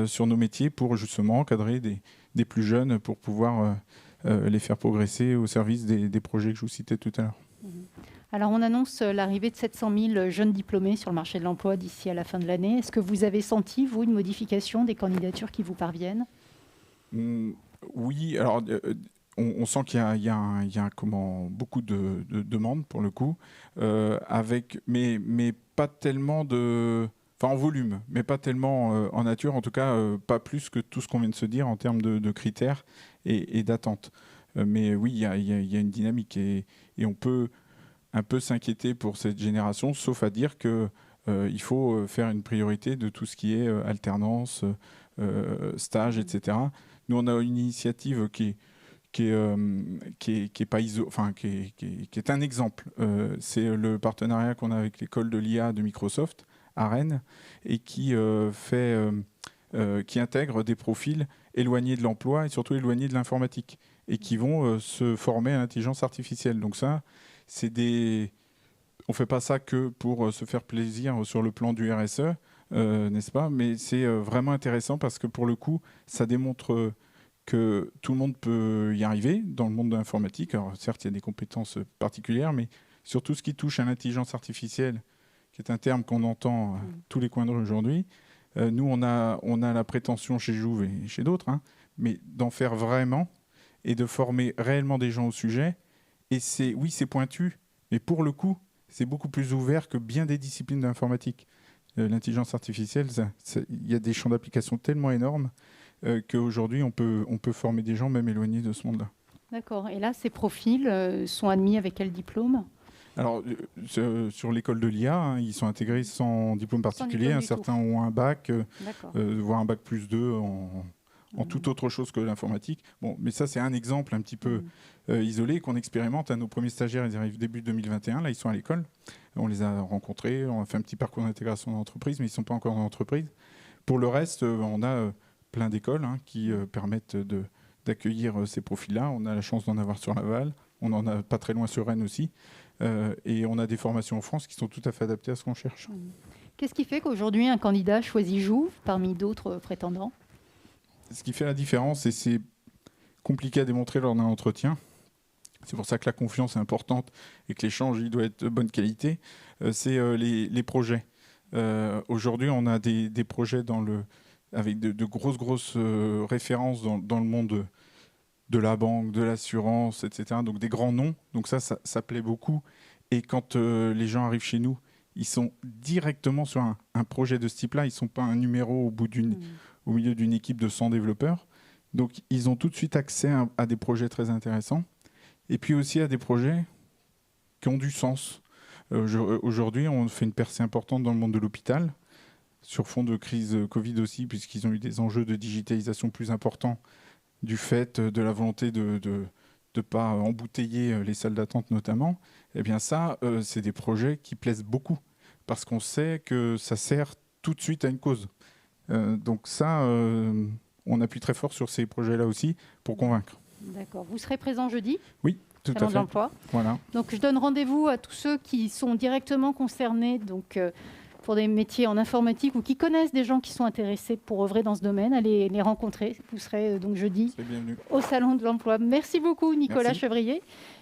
sur nos métiers pour justement encadrer des plus jeunes pour pouvoir les faire progresser au service des projets que je vous citais tout à l'heure. Alors, on annonce l'arrivée de 700 000 jeunes diplômés sur le marché de l'emploi d'ici à la fin de l'année. Est-ce que vous avez senti, vous, une modification des candidatures qui vous parviennent ? Oui, alors on sent qu'il y a beaucoup de demandes pour le coup, mais pas tellement en volume, mais pas tellement en nature, en tout cas pas plus que tout ce qu'on vient de se dire en termes de critères et d'attentes. Mais oui, il y a une dynamique et on peut un peu s'inquiéter pour cette génération, sauf à dire qu'il faut faire une priorité de tout ce qui est alternance, stage, etc. Nous, on a une initiative qui est un exemple. C'est le partenariat qu'on a avec l'école de l'IA de Microsoft à Rennes et qui intègre des profils éloignés de l'emploi et surtout éloignés de l'informatique et qui vont se former à l'intelligence artificielle. Donc ça, on ne fait pas ça que pour se faire plaisir sur le plan du RSE, n'est-ce pas ? Mais c'est vraiment intéressant parce que pour le coup, ça démontre que tout le monde peut y arriver dans le monde de l'informatique. Alors certes, il y a des compétences particulières, mais sur tout ce qui touche à l'intelligence artificielle, qui est un terme qu'on entend à tous les coins de rue aujourd'hui, nous, on a la prétention chez Jouve et chez d'autres, mais d'en faire vraiment et de former réellement des gens au sujet. Et c'est pointu, mais pour le coup, c'est beaucoup plus ouvert que bien des disciplines d'informatique. L'intelligence artificielle, il y a des champs d'application tellement énormes qu'aujourd'hui, on peut former des gens même éloignés de ce monde-là. D'accord. Et là, ces profils sont admis avec quel diplôme ? Alors, sur l'école de l'IA, ils sont intégrés sans diplôme particulier. Certains ont un bac, voire un bac plus 2 en toute autre chose que l'informatique. Bon, mais ça, c'est un exemple un petit peu isolé qu'on expérimente. Nos premiers stagiaires, ils arrivent début 2021. Là, ils sont à l'école. On les a rencontrés. On a fait un petit parcours d'intégration dans l'entreprise, mais ils ne sont pas encore dans l'entreprise. Pour le reste, on a plein d'écoles qui permettent d'accueillir ces profils-là. On a la chance d'en avoir sur Laval. On en a pas très loin sur Rennes aussi. Et on a des formations en France qui sont tout à fait adaptées à ce qu'on cherche. Qu'est-ce qui fait qu'aujourd'hui, un candidat choisit Jouve parmi d'autres prétendants ? Ce qui fait la différence, et c'est compliqué à démontrer lors d'un entretien, c'est pour ça que la confiance est importante et que l'échange il doit être de bonne qualité, c'est les projets. Aujourd'hui, on a des projets avec de grosses références dans le monde de la banque, de l'assurance, etc. Donc des grands noms. Donc ça plaît beaucoup. Et quand les gens arrivent chez nous, ils sont directement sur un projet de ce type-là. Ils ne sont pas un numéro au milieu d'une équipe de 100 développeurs. Donc ils ont tout de suite accès à des projets très intéressants. Et puis aussi à des projets qui ont du sens. Aujourd'hui, on fait une percée importante dans le monde de l'hôpital, sur fond de crise Covid aussi, puisqu'ils ont eu des enjeux de digitalisation plus importants du fait de la volonté de ne pas embouteiller les salles d'attente notamment. Eh bien ça, c'est des projets qui plaisent beaucoup, parce qu'on sait que ça sert tout de suite à une cause. Donc ça, on appuie très fort sur ces projets-là aussi pour convaincre. D'accord. Vous serez présent jeudi ? Oui, tout à fait. De l'emploi. Voilà. Donc je donne rendez-vous à tous ceux qui sont directement concernés donc, pour des métiers en informatique ou qui connaissent des gens qui sont intéressés pour œuvrer dans ce domaine. Allez les rencontrer. Vous serez donc jeudi au Salon de l'Emploi. Merci beaucoup Nicolas Chevrier.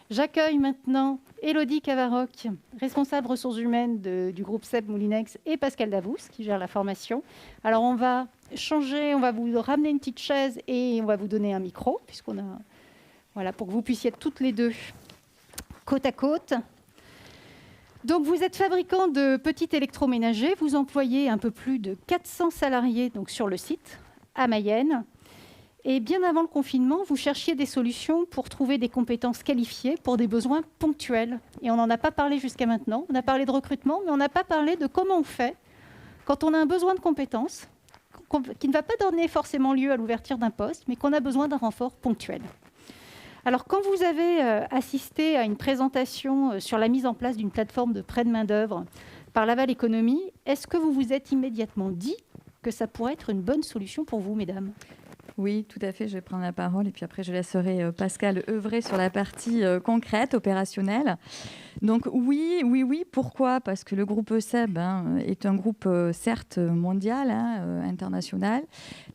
J'accueille maintenant Élodie Cavaroc, responsable ressources humaines du groupe SEB Moulinex, et Pascal Davous qui gère la formation. Alors on va changer, on va vous ramener une petite chaise et on va vous donner un micro puisqu'on a... Voilà, pour que vous puissiez être toutes les deux côte à côte. Donc, vous êtes fabricant de petits électroménagers. Vous employez un peu plus de 400 salariés donc, sur le site, à Mayenne. Et bien avant le confinement, vous cherchiez des solutions pour trouver des compétences qualifiées pour des besoins ponctuels. Et on n'en a pas parlé jusqu'à maintenant. On a parlé de recrutement, mais on n'a pas parlé de comment on fait quand on a un besoin de compétences qui ne va pas donner forcément lieu à l'ouverture d'un poste, mais qu'on a besoin d'un renfort ponctuel. Alors, quand vous avez assisté à une présentation sur la mise en place d'une plateforme de prêt de main-d'œuvre par Laval Économie, est-ce que vous vous êtes immédiatement dit que ça pourrait être une bonne solution pour vous, mesdames ? Oui, tout à fait. Je vais prendre la parole et puis après, je laisserai Pascal œuvrer sur la partie concrète, opérationnelle. Donc oui. Pourquoi ? Parce que le groupe SEB est un groupe certes mondial, international,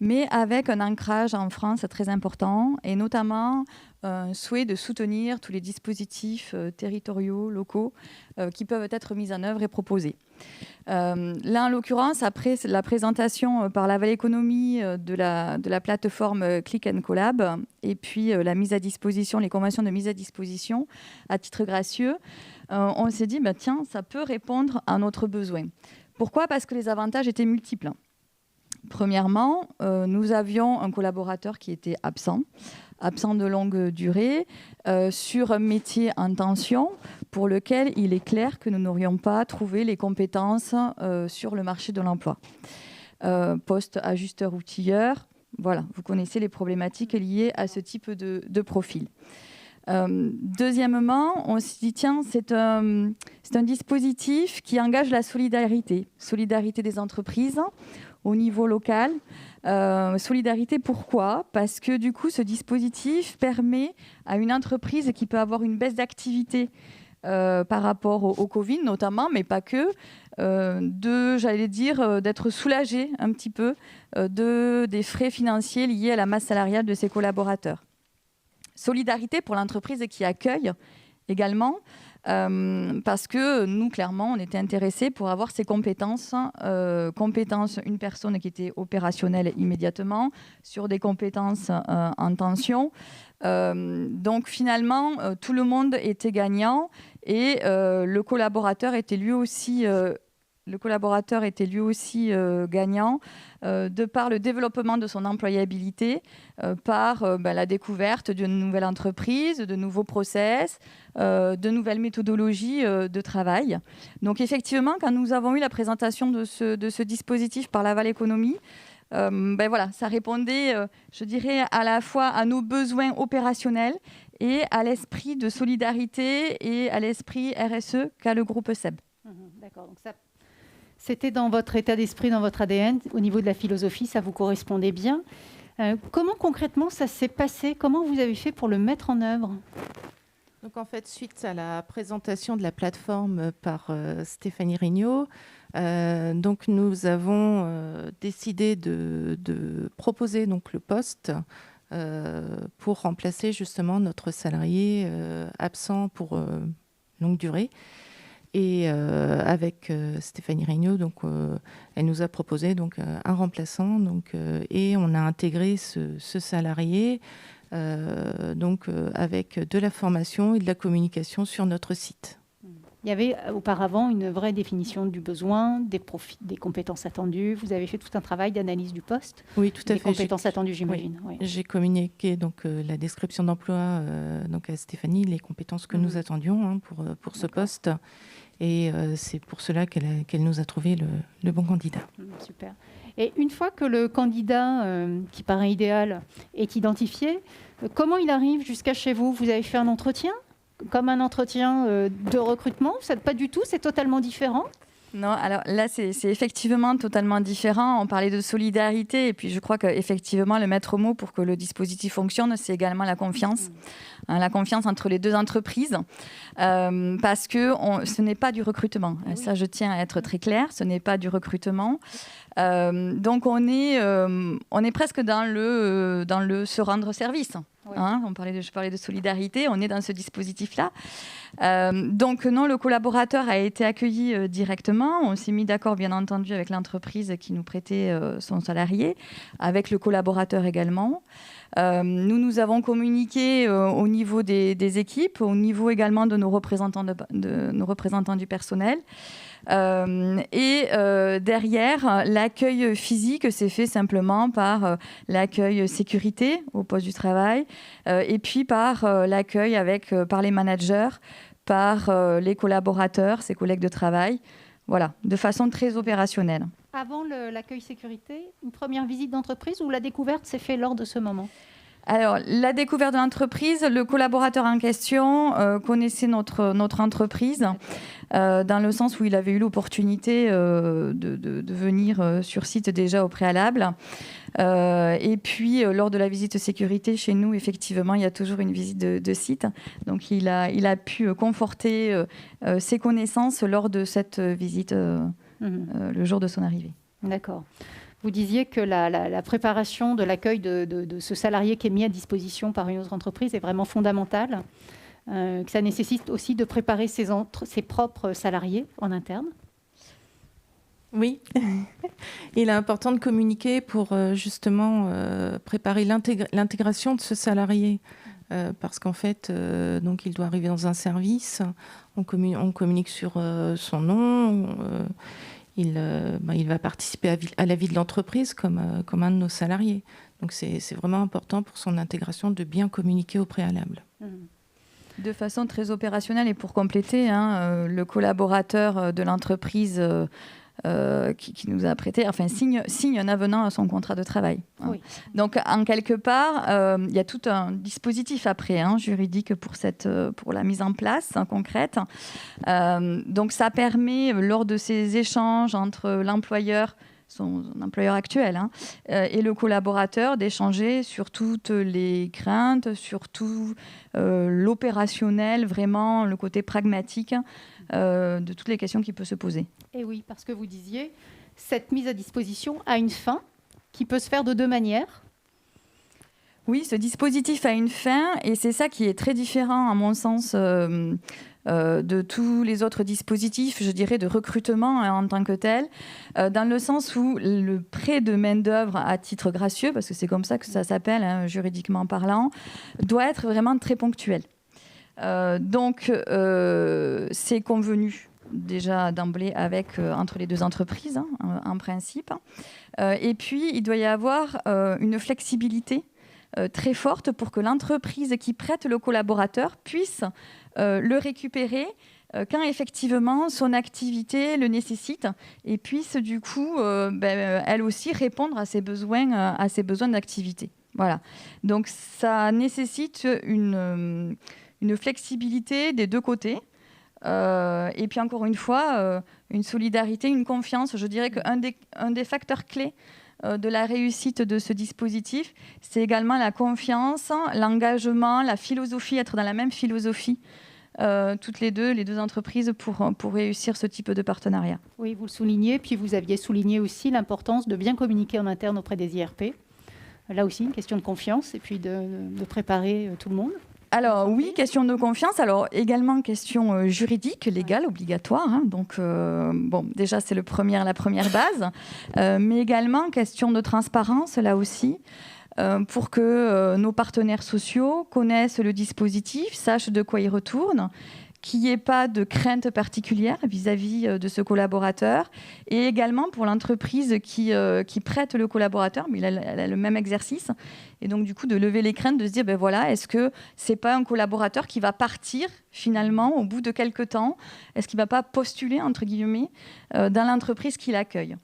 mais avec un ancrage en France très important et notamment un souhait de soutenir tous les dispositifs territoriaux, locaux qui peuvent être mis en œuvre et proposés. Là, en l'occurrence, après la présentation par Laval Économie de la plateforme Click & Collab et puis la mise à disposition, les conventions de mise à disposition à titre gracieux, on s'est dit, tiens, ça peut répondre à notre besoin. Pourquoi ? Parce que les avantages étaient multiples. Premièrement, nous avions un collaborateur qui était absent de longue durée, sur un métier en tension pour lequel il est clair que nous n'aurions pas trouvé les compétences sur le marché de l'emploi. Poste ajusteur-outilleur, voilà, vous connaissez les problématiques liées à ce type de profil. Deuxièmement, on s'est dit, tiens, c'est un dispositif qui engage la solidarité des entreprises au niveau local. Solidarité, pourquoi ? Parce que du coup, ce dispositif permet à une entreprise qui peut avoir une baisse d'activité par rapport au Covid notamment, mais pas que, d'être soulagée un petit peu des frais financiers liés à la masse salariale de ses collaborateurs. Solidarité pour l'entreprise qui accueille également, parce que nous, clairement, on était intéressés pour avoir ces compétences. Une personne qui était opérationnelle immédiatement, sur des compétences en tension. Donc finalement, tout le monde était gagnant et le collaborateur était lui aussi gagnant de par le développement de son employabilité, par la découverte d'une nouvelle entreprise, de nouveaux process, de nouvelles méthodologies de travail. Donc effectivement, quand nous avons eu la présentation de ce dispositif par Laval Économie, ça répondait, je dirais, à la fois à nos besoins opérationnels et à l'esprit de solidarité et à l'esprit RSE qu'a le groupe SEB. D'accord, donc ça... C'était dans votre état d'esprit, dans votre ADN, au niveau de la philosophie, ça vous correspondait bien. Comment concrètement ça s'est passé ? Comment vous avez fait pour le mettre en œuvre ? Donc en fait, suite à la présentation de la plateforme par Stéphanie Regnault, donc nous avons décidé de proposer donc le poste pour remplacer justement notre salarié absent pour longue durée. Et avec Stéphanie Regnault, donc elle nous a proposé donc un remplaçant, donc et on a intégré ce salarié. Avec de la formation et de la communication sur notre site. Il y avait auparavant une vraie définition du besoin, des compétences attendues. Vous avez fait tout un travail d'analyse du poste. Oui, tout à fait. Des compétences attendues, j'imagine. Oui. Oui. J'ai communiqué donc, la description d'emploi donc à Stéphanie, les compétences que nous attendions pour ce poste. Et c'est pour cela qu'elle nous a trouvé le bon candidat. Super. Et une fois que le candidat qui paraît idéal est identifié, comment il arrive jusqu'à chez vous? Vous avez fait un entretien, comme un entretien de recrutement? Pas du tout, c'est totalement différent? Non, alors là, c'est effectivement totalement différent. On parlait de solidarité et puis je crois qu'effectivement, le maître mot pour que le dispositif fonctionne, c'est également la confiance. La confiance entre les deux entreprises, parce que ce n'est pas du recrutement. Oui. Ça, je tiens à être très claire, ce n'est pas du recrutement. Donc, on est presque dans le se rendre service. Oui. Je parlais de solidarité, on est dans ce dispositif-là. Donc non, le collaborateur a été accueilli directement. On s'est mis d'accord, bien entendu, avec l'entreprise qui nous prêtait son salarié, avec le collaborateur également. Nous avons communiqué au niveau des équipes, au niveau également de nos représentants, de nos représentants du personnel. Derrière, l'accueil physique s'est fait simplement par l'accueil sécurité au poste du travail et puis par l'accueil par les managers, par les collaborateurs, ses collègues de travail, voilà, de façon très opérationnelle. Avant l'accueil sécurité, une première visite d'entreprise ou la découverte s'est faite lors de ce moment? Alors, la découverte de l'entreprise, le collaborateur en question connaissait notre entreprise dans le sens où il avait eu l'opportunité de venir sur site déjà au préalable. Et puis, lors de la visite sécurité chez nous, effectivement, il y a toujours une visite de site. Donc, il a pu conforter ses connaissances lors de cette visite le jour de son arrivée. D'accord. Vous disiez que la préparation de l'accueil de ce salarié qui est mis à disposition par une autre entreprise est vraiment fondamentale, que ça nécessite aussi de préparer ses propres salariés en interne. Oui, il est important de communiquer pour justement préparer l'intégration de ce salarié. Parce qu'en fait, donc il doit arriver dans un service, on communique sur son nom, il va participer à la vie de l'entreprise comme un de nos salariés. Donc c'est vraiment important pour son intégration de bien communiquer au préalable. De façon très opérationnelle et pour compléter, le collaborateur de l'entreprise qui nous a prêté, signe un avenant à son contrat de travail. Oui. Donc, en quelque part, il y a tout un dispositif après juridique pour la mise en place concrète. Donc, ça permet, lors de ces échanges entre l'employeur, son employeur actuel, et le collaborateur, d'échanger sur toutes les craintes, sur tout l'opérationnel, vraiment le côté pragmatique de toutes les questions qui peuvent se poser. Et oui, parce que vous disiez, cette mise à disposition a une fin qui peut se faire de deux manières. Oui, ce dispositif a une fin et c'est ça qui est très différent, à mon sens, de tous les autres dispositifs, je dirais, de recrutement en tant que tel, dans le sens où le prêt de main-d'œuvre à titre gracieux, parce que c'est comme ça que ça s'appelle, juridiquement parlant, doit être vraiment très ponctuel. Donc, c'est convenu déjà d'emblée entre les deux entreprises, en principe. Et puis, il doit y avoir une flexibilité très forte pour que l'entreprise qui prête le collaborateur puisse le récupérer quand effectivement son activité le nécessite et puisse du coup, elle aussi répondre à ses besoins d'activité. Voilà. Donc, ça nécessite une flexibilité des deux côtés. Et puis encore une fois, une solidarité, une confiance. Je dirais qu'un des facteurs clés de la réussite de ce dispositif, c'est également la confiance, l'engagement, la philosophie, être dans la même philosophie, toutes les deux entreprises pour réussir ce type de partenariat. Oui, vous le soulignez, puis vous aviez souligné aussi l'importance de bien communiquer en interne auprès des IRP. Là aussi, une question de confiance et puis de préparer tout le monde. Alors oui, question de confiance. Alors également question juridique, légale, obligatoire. Hein. Donc bon, déjà c'est la première base, mais également question de transparence là aussi. Pour que nos partenaires sociaux connaissent le dispositif, sachent de quoi ils retournent, qu'il n'y ait pas de crainte particulière vis-à-vis de ce collaborateur, et également pour l'entreprise qui prête le collaborateur, mais elle a le même exercice, et donc du coup de lever les craintes, de se dire, ben voilà, est-ce que c'est pas un collaborateur qui va partir finalement au bout de quelques temps, est-ce qu'il ne va pas postuler, entre guillemets, dans l'entreprise qui l'accueille.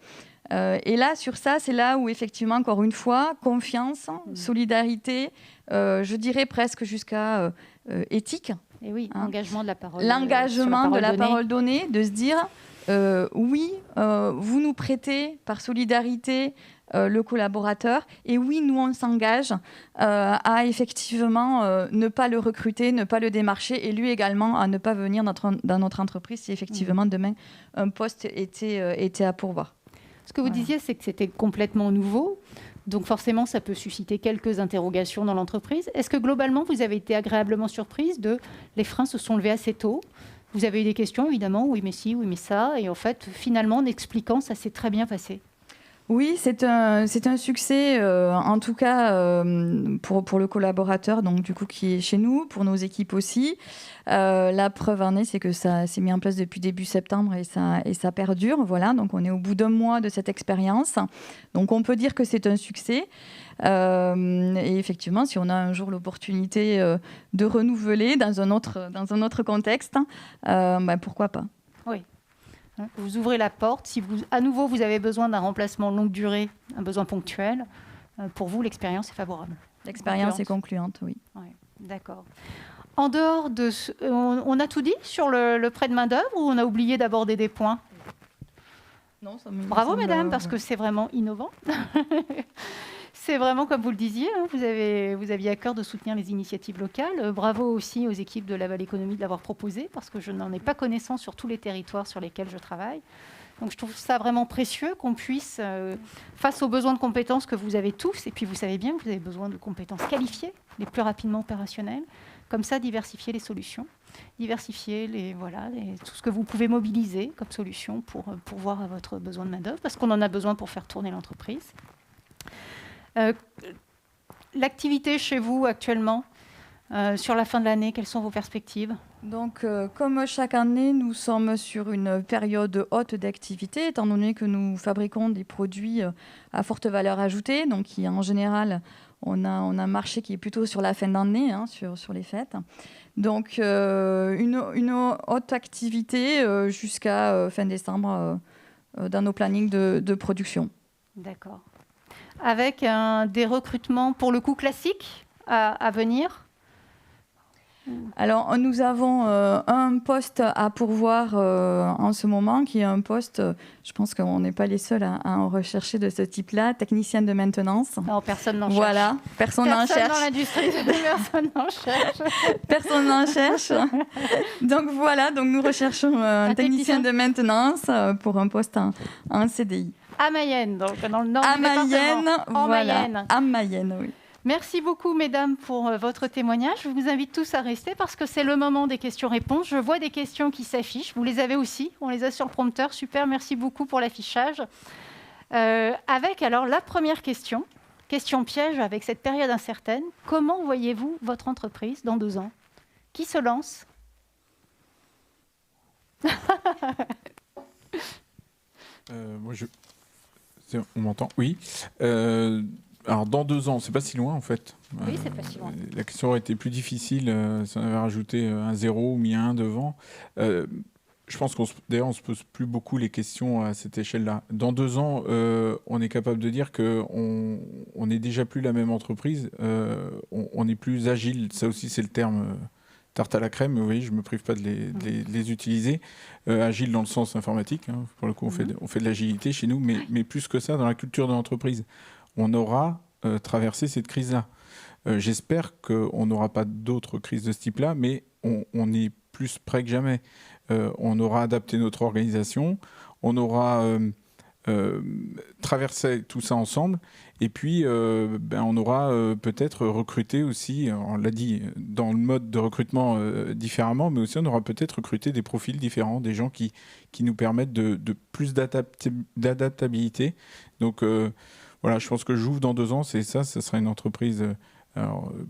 Et là, sur ça, c'est là où, effectivement, encore une fois, confiance, solidarité, je dirais presque jusqu'à éthique. Et oui, engagement de la parole. L'engagement de la parole donnée, de se dire, oui, vous nous prêtez par solidarité le collaborateur, et oui, nous, on s'engage à effectivement ne pas le recruter, ne pas le démarcher, et lui également à ne pas venir dans notre entreprise si effectivement demain un poste était à pourvoir. Ce que vous disiez, c'est que c'était complètement nouveau. Donc forcément, ça peut susciter quelques interrogations dans l'entreprise. Est-ce que globalement, vous avez été agréablement surprise les freins se sont levés assez tôt? Vous avez eu des questions, évidemment, oui mais ci, oui mais ça. Et en fait, finalement, en expliquant, ça s'est très bien passé. Oui, c'est un succès, en tout cas pour le collaborateur, donc du coup qui est chez nous, pour nos équipes aussi. La preuve en est, c'est que ça s'est mis en place depuis début septembre et ça perdure. Voilà, donc on est au bout d'un mois de cette expérience. Donc on peut dire que c'est un succès. Et effectivement, si on a un jour l'opportunité de renouveler dans un autre contexte, pourquoi pas. Oui. Vous ouvrez la porte. Si à nouveau vous avez besoin d'un remplacement longue durée, un besoin ponctuel, pour vous, l'expérience est favorable. L'expérience est concluante, oui. Ouais, d'accord. En dehors de on a tout dit sur le prêt de main-d'œuvre ou on a oublié d'aborder des points? Non, bravo, mesdames, parce que c'est vraiment innovant. C'est vraiment, comme vous le disiez, hein, vous aviez à cœur de soutenir les initiatives locales. Bravo aussi aux équipes de Laval Économie de l'avoir proposé, parce que je n'en ai pas connaissance sur tous les territoires sur lesquels je travaille. Donc je trouve ça vraiment précieux qu'on puisse, face aux besoins de compétences que vous avez tous, et puis vous savez bien que vous avez besoin de compétences qualifiées, les plus rapidement opérationnelles, comme ça diversifier les solutions, diversifier tout ce que vous pouvez mobiliser comme solution pour pourvoir à votre besoin de main-d'œuvre, parce qu'on en a besoin pour faire tourner l'entreprise. L'activité chez vous actuellement, sur la fin de l'année, quelles sont vos perspectives? Donc, comme chaque année, nous sommes sur une période haute d'activité, étant donné que nous fabriquons des produits à forte valeur ajoutée, donc qui, en général, on a un marché qui est plutôt sur la fin d'année, hein, sur les fêtes. Donc, une haute activité jusqu'à fin décembre dans nos plannings de production. D'accord. Avec des recrutements, pour le coup, classiques à venir? Alors, nous avons un poste à pourvoir en ce moment, qui est un poste, je pense qu'on n'est pas les seuls à en rechercher de ce type-là, technicien de maintenance. Non, personne n'en cherche. Voilà, personne n'en cherche. Dans l'industrie, personne n'en cherche. Personne n'en cherche. Donc voilà, donc nous recherchons un technicien de maintenance pour un poste en CDI. À Mayenne, donc dans le nord du département. Mayenne. À Mayenne, oui. Merci beaucoup, mesdames, pour votre témoignage. Je vous invite tous à rester parce que c'est le moment des questions-réponses. Je vois des questions qui s'affichent. Vous les avez aussi. On les a sur le prompteur. Super, merci beaucoup pour l'affichage. Avec alors la première question piège avec cette période incertaine. Comment voyez-vous votre entreprise dans 2 ans? Qui se lance? On m'entend? Oui. Alors, dans 2 ans, c'est pas si loin, en fait. Oui, c'est pas si loin. La question aurait été plus difficile si on avait rajouté un 0 ou mis un 1 devant. Je pense d'ailleurs, on se pose plus beaucoup les questions à cette échelle-là. Dans 2 ans, on est capable de dire qu'on n'est déjà plus la même entreprise. On est plus agile. Ça aussi, c'est le terme tarte à la crème, mais vous voyez, je ne me prive pas de les utiliser. Agile dans le sens informatique, hein. Pour le coup, on fait de l'agilité chez nous, mais plus que ça, dans la culture de l'entreprise. On aura traversé cette crise-là. J'espère qu'on n'aura pas d'autres crises de ce type-là, mais on est plus près que jamais. On aura adapté notre organisation, on aura traversé tout ça ensemble, et puis on aura peut-être recruté aussi, on l'a dit, dans le mode de recrutement différemment, mais aussi on aura peut-être recruté des profils différents, des gens qui nous permettent de plus d'adaptabilité. Donc voilà, je pense que j'ouvre dans 2 ans, c'est ça, ce sera une entreprise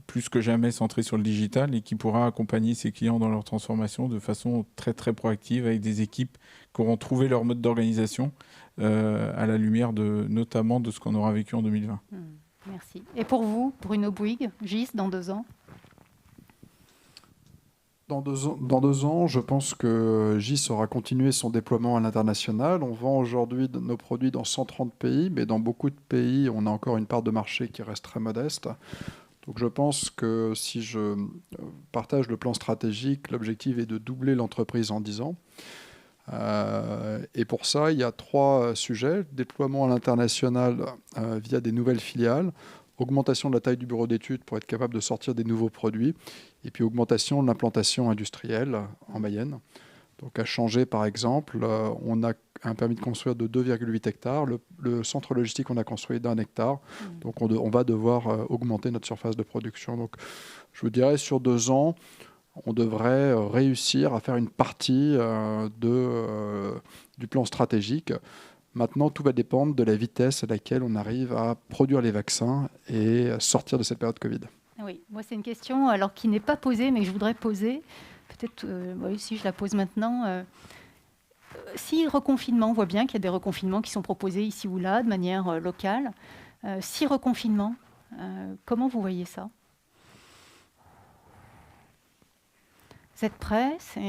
plus que jamais centrée sur le digital et qui pourra accompagner ses clients dans leur transformation de façon très très proactive avec des équipes qui auront trouvé leur mode d'organisation à la lumière notamment de ce qu'on aura vécu en 2020. Merci. Et pour vous, Bruno Bouygues, GIS, dans 2 ans? Dans 2 ans, je pense que GIS aura continué son déploiement à l'international. On vend aujourd'hui nos produits dans 130 pays, mais dans beaucoup de pays, on a encore une part de marché qui reste très modeste. Donc je pense que si je partage le plan stratégique, l'objectif est de doubler l'entreprise en 10 ans. Et pour ça, il y a 3 sujets. Déploiement à l'international via des nouvelles filiales, augmentation de la taille du bureau d'études pour être capable de sortir des nouveaux produits, et puis augmentation de l'implantation industrielle en Mayenne. Donc à Changé, par exemple, on a un permis de construire de 2,8 hectares. Le centre logistique, on a construit d'1 hectare. Donc on va devoir augmenter notre surface de production. Donc je vous dirais, sur 2 ans, on devrait réussir à faire une partie du plan stratégique. Maintenant, tout va dépendre de la vitesse à laquelle on arrive à produire les vaccins et sortir de cette période Covid. Oui, moi c'est une question alors qui n'est pas posée, mais que je voudrais poser. Peut-être, oui, si je la pose maintenant. Si reconfinement, on voit bien qu'il y a des reconfinements qui sont proposés ici ou là, de manière locale. Si reconfinement, comment vous voyez ça? Vous êtes prêts? C'est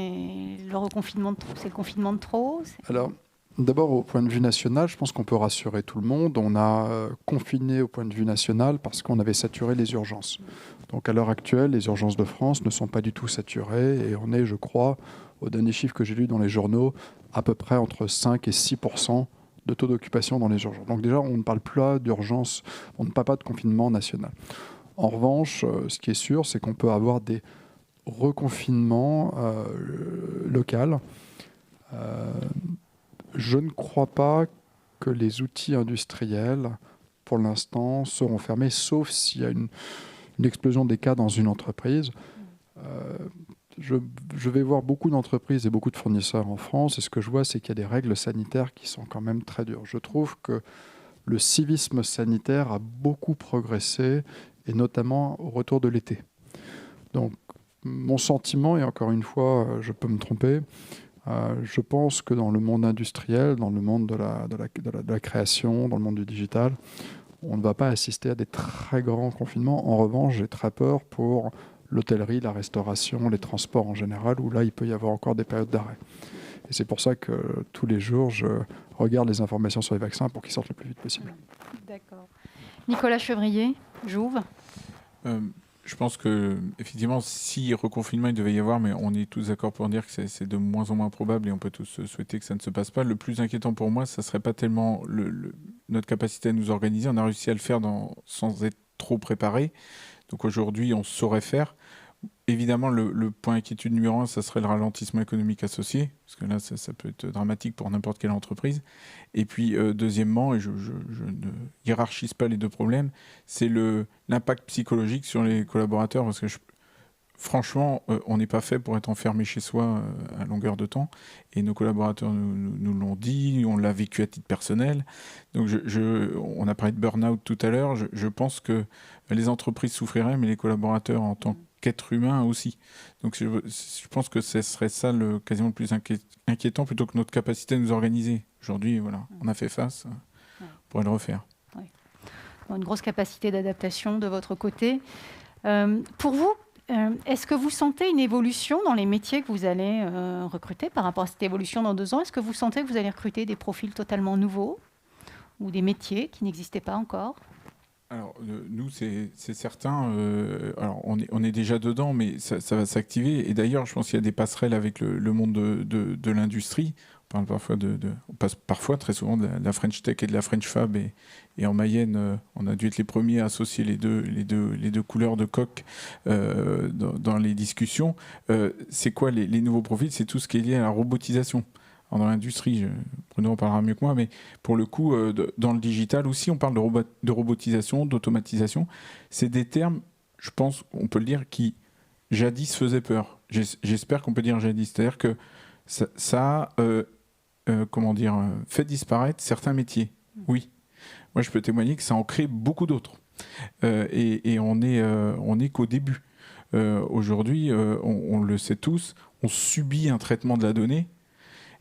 le reconfinement, c'est le confinement de trop? Alors, d'abord, au point de vue national, je pense qu'on peut rassurer tout le monde. On a confiné au point de vue national parce qu'on avait saturé les urgences. Donc, à l'heure actuelle, les urgences de France ne sont pas du tout saturées et on est, je crois, au dernier chiffre que j'ai lu dans les journaux, à peu près entre 5 et 6% de taux d'occupation dans les urgences. Donc déjà, on ne parle plus d'urgence, on ne parle pas de confinement national. En revanche, ce qui est sûr, c'est qu'on peut avoir des reconfinements locaux. Je ne crois pas que les outils industriels, pour l'instant, seront fermés, sauf s'il y a une explosion des cas dans une entreprise. Je vais voir beaucoup d'entreprises et beaucoup de fournisseurs en France, et ce que je vois, c'est qu'il y a des règles sanitaires qui sont quand même très dures. Je trouve que le civisme sanitaire a beaucoup progressé, et notamment au retour de l'été. Donc, mon sentiment, et encore une fois, je peux me tromper, je pense que dans le monde industriel, dans le monde de la création, dans le monde du digital, on ne va pas assister à des très grands confinements. En revanche, j'ai très peur pour l'hôtellerie, la restauration, les transports en général, où là, il peut y avoir encore des périodes d'arrêt. Et c'est pour ça que tous les jours, je regarde les informations sur les vaccins pour qu'ils sortent le plus vite possible. D'accord. Nicolas Chevrier, Jouve. Je pense que effectivement, si reconfinement il devait y avoir, mais on est tous d'accord pour dire que c'est de moins en moins probable et on peut tous souhaiter que ça ne se passe pas. Le plus inquiétant pour moi, ça serait pas tellement notre capacité à nous organiser. On a réussi à le faire sans être trop préparé. Donc aujourd'hui, on saurait faire. Évidemment, le point inquiétude numéro 1, ça serait le ralentissement économique associé, parce que là, ça peut être dramatique pour n'importe quelle entreprise. Et puis, deuxièmement, et je ne hiérarchise pas les deux problèmes, c'est l'impact psychologique sur les collaborateurs, parce que franchement, on n'est pas fait pour être enfermé chez soi à longueur de temps, et nos collaborateurs nous l'ont dit, on l'a vécu à titre personnel. Donc, on a parlé de burn-out tout à l'heure, je pense que les entreprises souffriraient, mais les collaborateurs en tant qu'être humain aussi. Donc je pense que ce serait ça quasiment le plus inquiétant plutôt que notre capacité à nous organiser. Aujourd'hui, voilà, on a fait face, on pourrait le refaire. Ouais. Bon, une grosse capacité d'adaptation de votre côté. Pour vous, est-ce que vous sentez une évolution dans les métiers que vous allez recruter par rapport à cette évolution dans 2 ans? Est-ce que vous sentez que vous allez recruter des profils totalement nouveaux ou des métiers qui n'existaient pas encore? Alors, nous, c'est certain. Alors, on est déjà dedans, mais ça va s'activer. Et d'ailleurs, je pense qu'il y a des passerelles avec le monde de l'industrie. On passe parfois, très souvent, de la French Tech et de la French Fab. Et en Mayenne, on a dû être les premiers à associer les deux couleurs de coq dans les discussions. C'est quoi les nouveaux profils? C'est tout ce qui est lié à la robotisation. Dans l'industrie, Bruno en parlera mieux que moi, mais pour le coup, dans le digital aussi, on parle de robotisation, d'automatisation. C'est des termes, je pense, on peut le dire, qui jadis faisaient peur. J'espère qu'on peut dire jadis. C'est-à-dire que ça a fait disparaître certains métiers. Oui. Moi, je peux témoigner que ça en crée beaucoup d'autres. Et on est qu'au début. Aujourd'hui, on le sait tous, on subit un traitement de la donnée.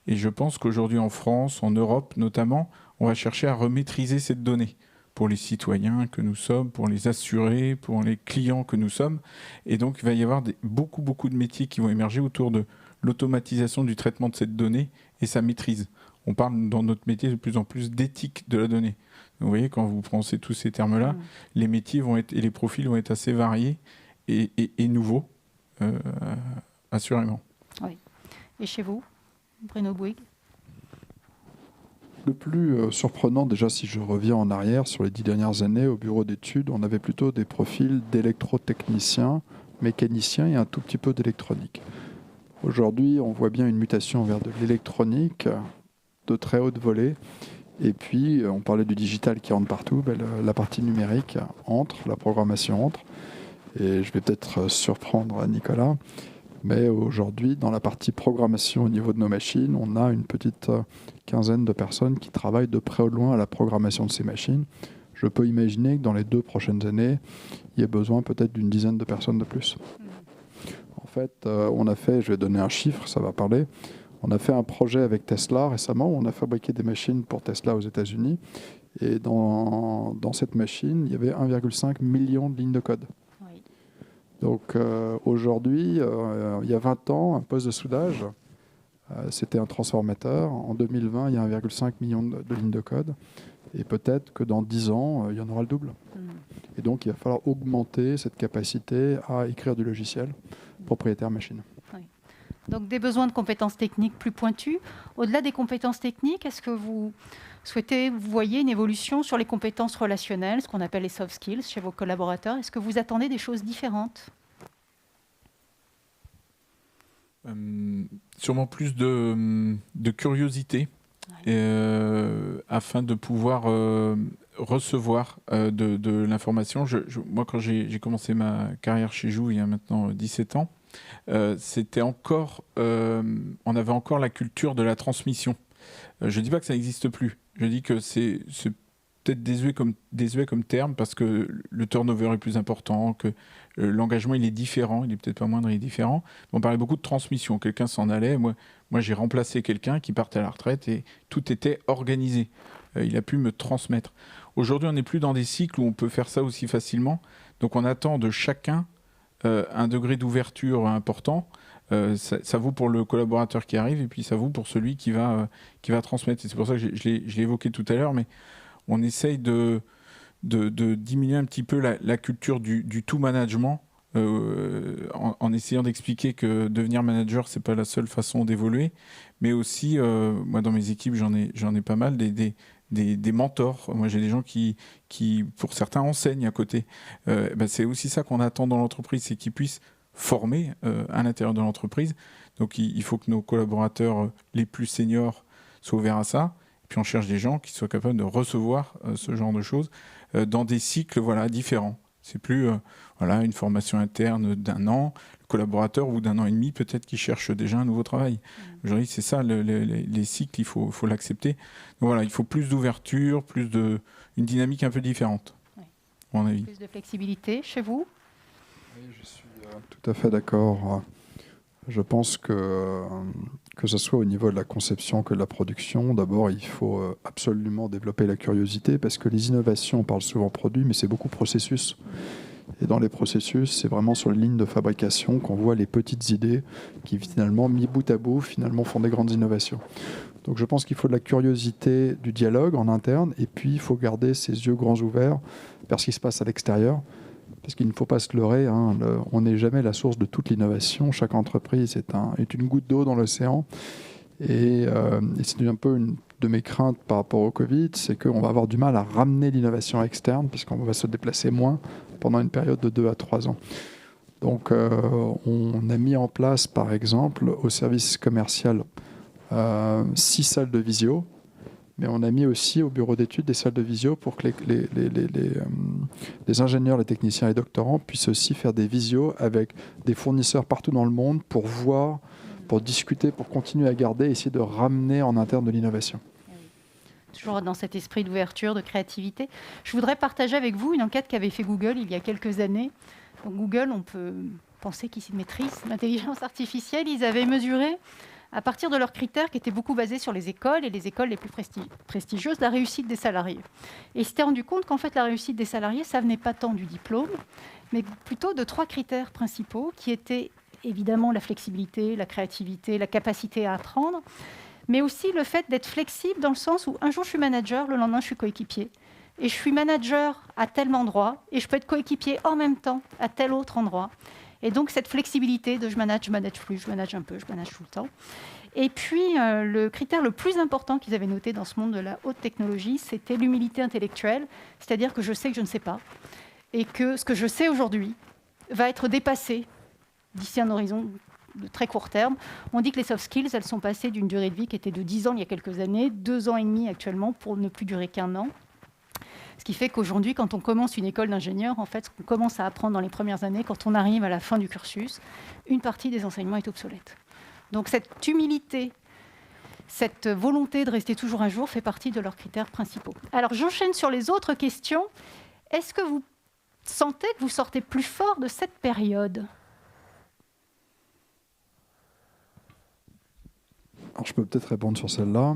Et je pense qu'aujourd'hui, en France, en Europe notamment, on va chercher à remaîtriser cette donnée pour les citoyens que nous sommes, pour les assurés, pour les clients que nous sommes. Et donc, il va y avoir beaucoup de métiers qui vont émerger autour de l'automatisation du traitement de cette donnée et sa maîtrise. On parle dans notre métier de plus en plus d'éthique de la donnée. Vous voyez, quand vous prononcez tous ces termes-là, les métiers et les profils vont être assez variés et nouveaux, assurément. Oui. Et chez vous, Bruno Bouygues? Le plus surprenant, déjà, si je reviens en arrière, sur les 10 dernières années, au bureau d'études, on avait plutôt des profils d'électrotechniciens, mécaniciens et un tout petit peu d'électronique. Aujourd'hui, on voit bien une mutation vers de l'électronique, de très haute volée. Et puis, on parlait du digital qui rentre partout, la partie numérique entre, la programmation entre. Et je vais peut-être surprendre Nicolas. Mais aujourd'hui, dans la partie programmation au niveau de nos machines, on a une petite quinzaine de personnes qui travaillent de près ou de loin à la programmation de ces machines. Je peux imaginer que dans les 2 prochaines années, il y a besoin peut-être d'une dizaine de personnes de plus. En fait, on a fait, je vais donner un chiffre, ça va parler, on a fait un projet avec Tesla récemment, où on a fabriqué des machines pour Tesla aux États-Unis. Et dans cette machine, il y avait 1,5 million de lignes de code. Donc aujourd'hui, il y a 20 ans, un poste de soudage, c'était un transformateur. En 2020, il y a 1,5 million de lignes de code. Et peut-être que dans 10 ans, il y en aura le double. Et donc, il va falloir augmenter cette capacité à écrire du logiciel propriétaire machine. Oui. Donc, des besoins de compétences techniques plus pointues. Au-delà des compétences techniques, est-ce que vous voyez une évolution sur les compétences relationnelles, ce qu'on appelle les soft skills, chez vos collaborateurs? Est-ce que vous attendez des choses différentes? Sûrement plus de curiosité, afin de pouvoir recevoir de l'information. Moi, quand j'ai commencé ma carrière chez Joux il y a maintenant 17 ans, c'était encore, on avait encore la culture de la transmission. Je ne dis pas que ça n'existe plus. Je dis que c'est peut-être désuet comme terme, parce que le turnover est plus important, que l'engagement il est différent, il est peut-être pas moindre, il est différent. On parlait beaucoup de transmission. Quelqu'un s'en allait. Moi j'ai remplacé quelqu'un qui partait à la retraite et tout était organisé. Il a pu me transmettre. Aujourd'hui, on n'est plus dans des cycles où on peut faire ça aussi facilement. Donc on attend de chacun un degré d'ouverture important. Ça vaut pour le collaborateur qui arrive et puis ça vaut pour celui qui va transmettre. Et c'est pour ça que je l'ai évoqué tout à l'heure, mais on essaye de diminuer un petit peu la culture du tout management, en essayant d'expliquer que devenir manager, c'est pas la seule façon d'évoluer, mais aussi, moi dans mes équipes, j'en ai pas mal, des mentors. Moi j'ai des gens qui pour certains enseignent à côté. C'est aussi ça qu'on attend dans l'entreprise, c'est qu'ils puissent former à l'intérieur de l'entreprise. Donc il faut que nos collaborateurs les plus seniors soient ouverts à ça. Puis on cherche des gens qui soient capables de recevoir ce genre de choses dans des cycles différents. C'est plus une formation interne d'1 an, le collaborateur, ou d'1 an et demi peut-être qui cherche déjà un nouveau travail. Aujourd'hui, c'est ça, les cycles, il faut l'accepter. Donc voilà, il faut plus d'ouverture, une dynamique un peu différente, à mon avis. Plus de flexibilité chez vous? Oui, je suis tout à fait d'accord. Je pense que ce soit au niveau de la conception que de la production, d'abord, il faut absolument développer la curiosité, parce que les innovations, on parle souvent produits, mais c'est beaucoup processus. Et dans les processus, c'est vraiment sur les lignes de fabrication qu'on voit les petites idées qui, finalement, mis bout à bout, finalement, font des grandes innovations. Donc je pense qu'il faut de la curiosité, du dialogue en interne, et puis il faut garder ses yeux grands ouverts vers ce qui se passe à l'extérieur, parce qu'il ne faut pas se leurrer, hein, on n'est jamais la source de toute l'innovation. Chaque entreprise est une goutte d'eau dans l'océan, et c'est un peu une de mes craintes par rapport au Covid, c'est qu'on va avoir du mal à ramener l'innovation externe, puisqu'on va se déplacer moins pendant une période de 2 à 3 ans. Donc on a mis en place, par exemple, au service commercial, 6 salles de visio, mais on a mis aussi au bureau d'études des salles de visio pour que les ingénieurs, les techniciens et doctorants puissent aussi faire des visios avec des fournisseurs partout dans le monde pour voir, pour discuter, pour continuer à garder, essayer de ramener en interne de l'innovation. Toujours dans cet esprit d'ouverture, de créativité. Je voudrais partager avec vous une enquête qu'avait fait Google il y a quelques années. Donc Google, on peut penser qu'ils maîtrisent l'intelligence artificielle. Ils avaient mesuré, à partir de leurs critères qui étaient beaucoup basés sur les écoles et les écoles les plus prestigieuses, la réussite des salariés. Et ils s'étaient rendu compte qu'en fait, la réussite des salariés, ça venait pas tant du diplôme, mais plutôt de 3 critères principaux qui étaient évidemment la flexibilité, la créativité, la capacité à apprendre, mais aussi le fait d'être flexible dans le sens où un jour je suis manager, le lendemain je suis coéquipier. Et je suis manager à tel endroit et je peux être coéquipier en même temps à tel autre endroit. Et donc cette flexibilité de je manage plus, je manage un peu, je manage tout le temps. Et puis le critère le plus important qu'ils avaient noté dans ce monde de la haute technologie, c'était l'humilité intellectuelle, c'est-à-dire que je sais que je ne sais pas et que ce que je sais aujourd'hui va être dépassé d'ici un horizon de très court terme. On dit que les soft skills, elles sont passées d'une durée de vie qui était de 10 ans il y a quelques années, 2 ans et demi actuellement, pour ne plus durer qu'1 an. Ce qui fait qu'aujourd'hui, quand on commence une école d'ingénieur, en fait, ce qu'on commence à apprendre dans les premières années, quand on arrive à la fin du cursus, une partie des enseignements est obsolète. Donc cette humilité, cette volonté de rester toujours à jour fait partie de leurs critères principaux. Alors j'enchaîne sur les autres questions. Est-ce que vous sentez que vous sortez plus fort de cette période ? Alors, je peux peut-être répondre sur celle-là.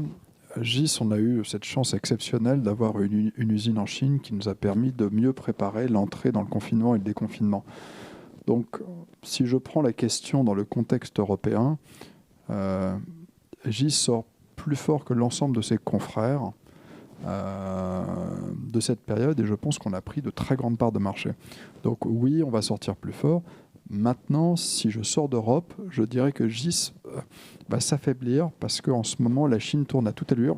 GIS, on a eu cette chance exceptionnelle d'avoir une usine en Chine qui nous a permis de mieux préparer l'entrée dans le confinement et le déconfinement. Donc, si je prends la question dans le contexte européen, GIS sort plus fort que l'ensemble de ses confrères de cette période, et je pense qu'on a pris de très grandes parts de marché. Donc oui, on va sortir plus fort. Maintenant, si je sors d'Europe, je dirais que GIS va s'affaiblir parce qu'en ce moment, la Chine tourne à toute allure.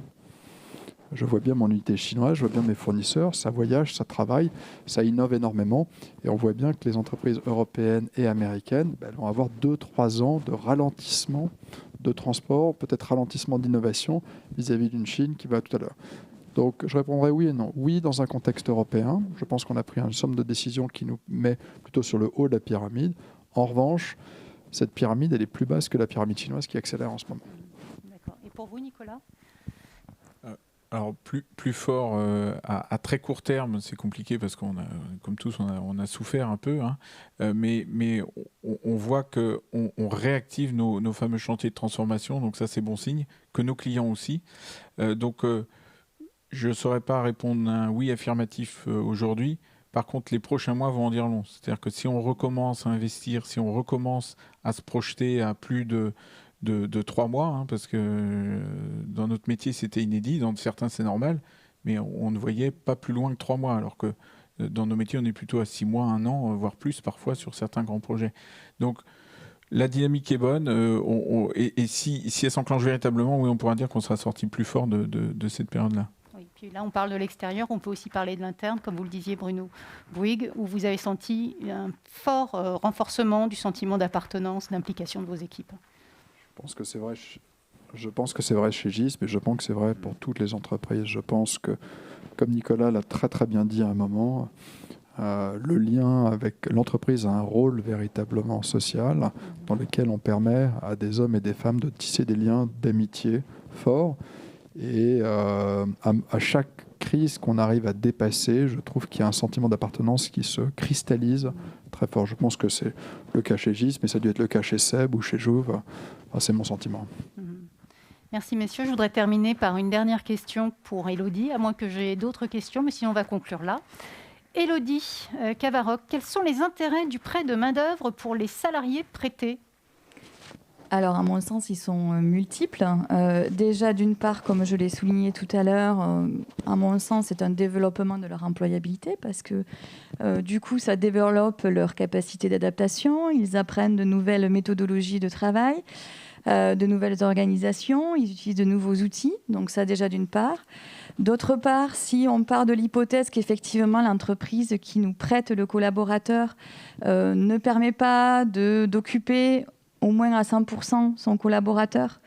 Je vois bien mon unité chinoise, je vois bien mes fournisseurs, ça voyage, ça travaille, ça innove énormément. Et on voit bien que les entreprises européennes et américaines vont avoir 2-3 ans de ralentissement de transport, peut-être ralentissement d'innovation vis-à-vis d'une Chine qui va tout à l'heure. Donc je répondrai oui et non. Oui, dans un contexte européen, je pense qu'on a pris une somme de décisions qui nous met plutôt sur le haut de la pyramide. En revanche, cette pyramide, elle est plus basse que la pyramide chinoise qui accélère en ce moment. D'accord. Et pour vous, Nicolas ? Alors plus fort à très court terme, c'est compliqué parce qu'on a, comme tous, on a souffert un peu, hein, mais on voit qu'on réactive nos fameux chantiers de transformation, donc ça c'est bon signe, que nos clients aussi. Donc je ne saurais pas répondre un oui affirmatif aujourd'hui. Par contre, les prochains mois vont en dire long. C'est-à-dire que si on recommence à investir, si on recommence à se projeter à plus de 3 mois, hein, parce que dans notre métier, c'était inédit. Dans certains, c'est normal. Mais on ne voyait pas plus loin que 3 mois. Alors que dans nos métiers, on est plutôt à 6 mois, 1 an, voire plus parfois sur certains grands projets. Donc, la dynamique est bonne. Et si elle s'enclenche véritablement, oui, on pourra dire qu'on sera sorti plus fort de cette période-là. Oui, puis là, on parle de l'extérieur, on peut aussi parler de l'interne, comme vous le disiez, Bruno Bouygues, où vous avez senti un fort renforcement du sentiment d'appartenance, d'implication de vos équipes. Je pense que c'est vrai chez GIS, mais je pense que c'est vrai pour toutes les entreprises. Je pense que, comme Nicolas l'a très très bien dit à un moment, le lien avec l'entreprise a un rôle véritablement social dans lequel on permet à des hommes et des femmes de tisser des liens d'amitié forts. Et à chaque crise qu'on arrive à dépasser, je trouve qu'il y a un sentiment d'appartenance qui se cristallise très fort. Je pense que c'est le cas chez GIS, mais ça a dû être le cas chez Seb ou chez Jouve. Enfin, c'est mon sentiment. Merci messieurs. Je voudrais terminer par une dernière question pour Élodie, à moins que j'ai d'autres questions, mais sinon on va conclure là. Élodie Cavaroc, quels sont les intérêts du prêt de main-d'œuvre pour les salariés prêtés ? Alors, à mon sens, ils sont multiples. Déjà, d'une part, comme je l'ai souligné tout à l'heure, à mon sens, c'est un développement de leur employabilité parce que, du coup, ça développe leur capacité d'adaptation. Ils apprennent de nouvelles méthodologies de travail, de nouvelles organisations. Ils utilisent de nouveaux outils. Donc, ça, déjà, d'une part. D'autre part, si on part de l'hypothèse qu'effectivement l'entreprise qui nous prête le collaborateur ne permet pas d'occuper au moins à 100% son collaborateur,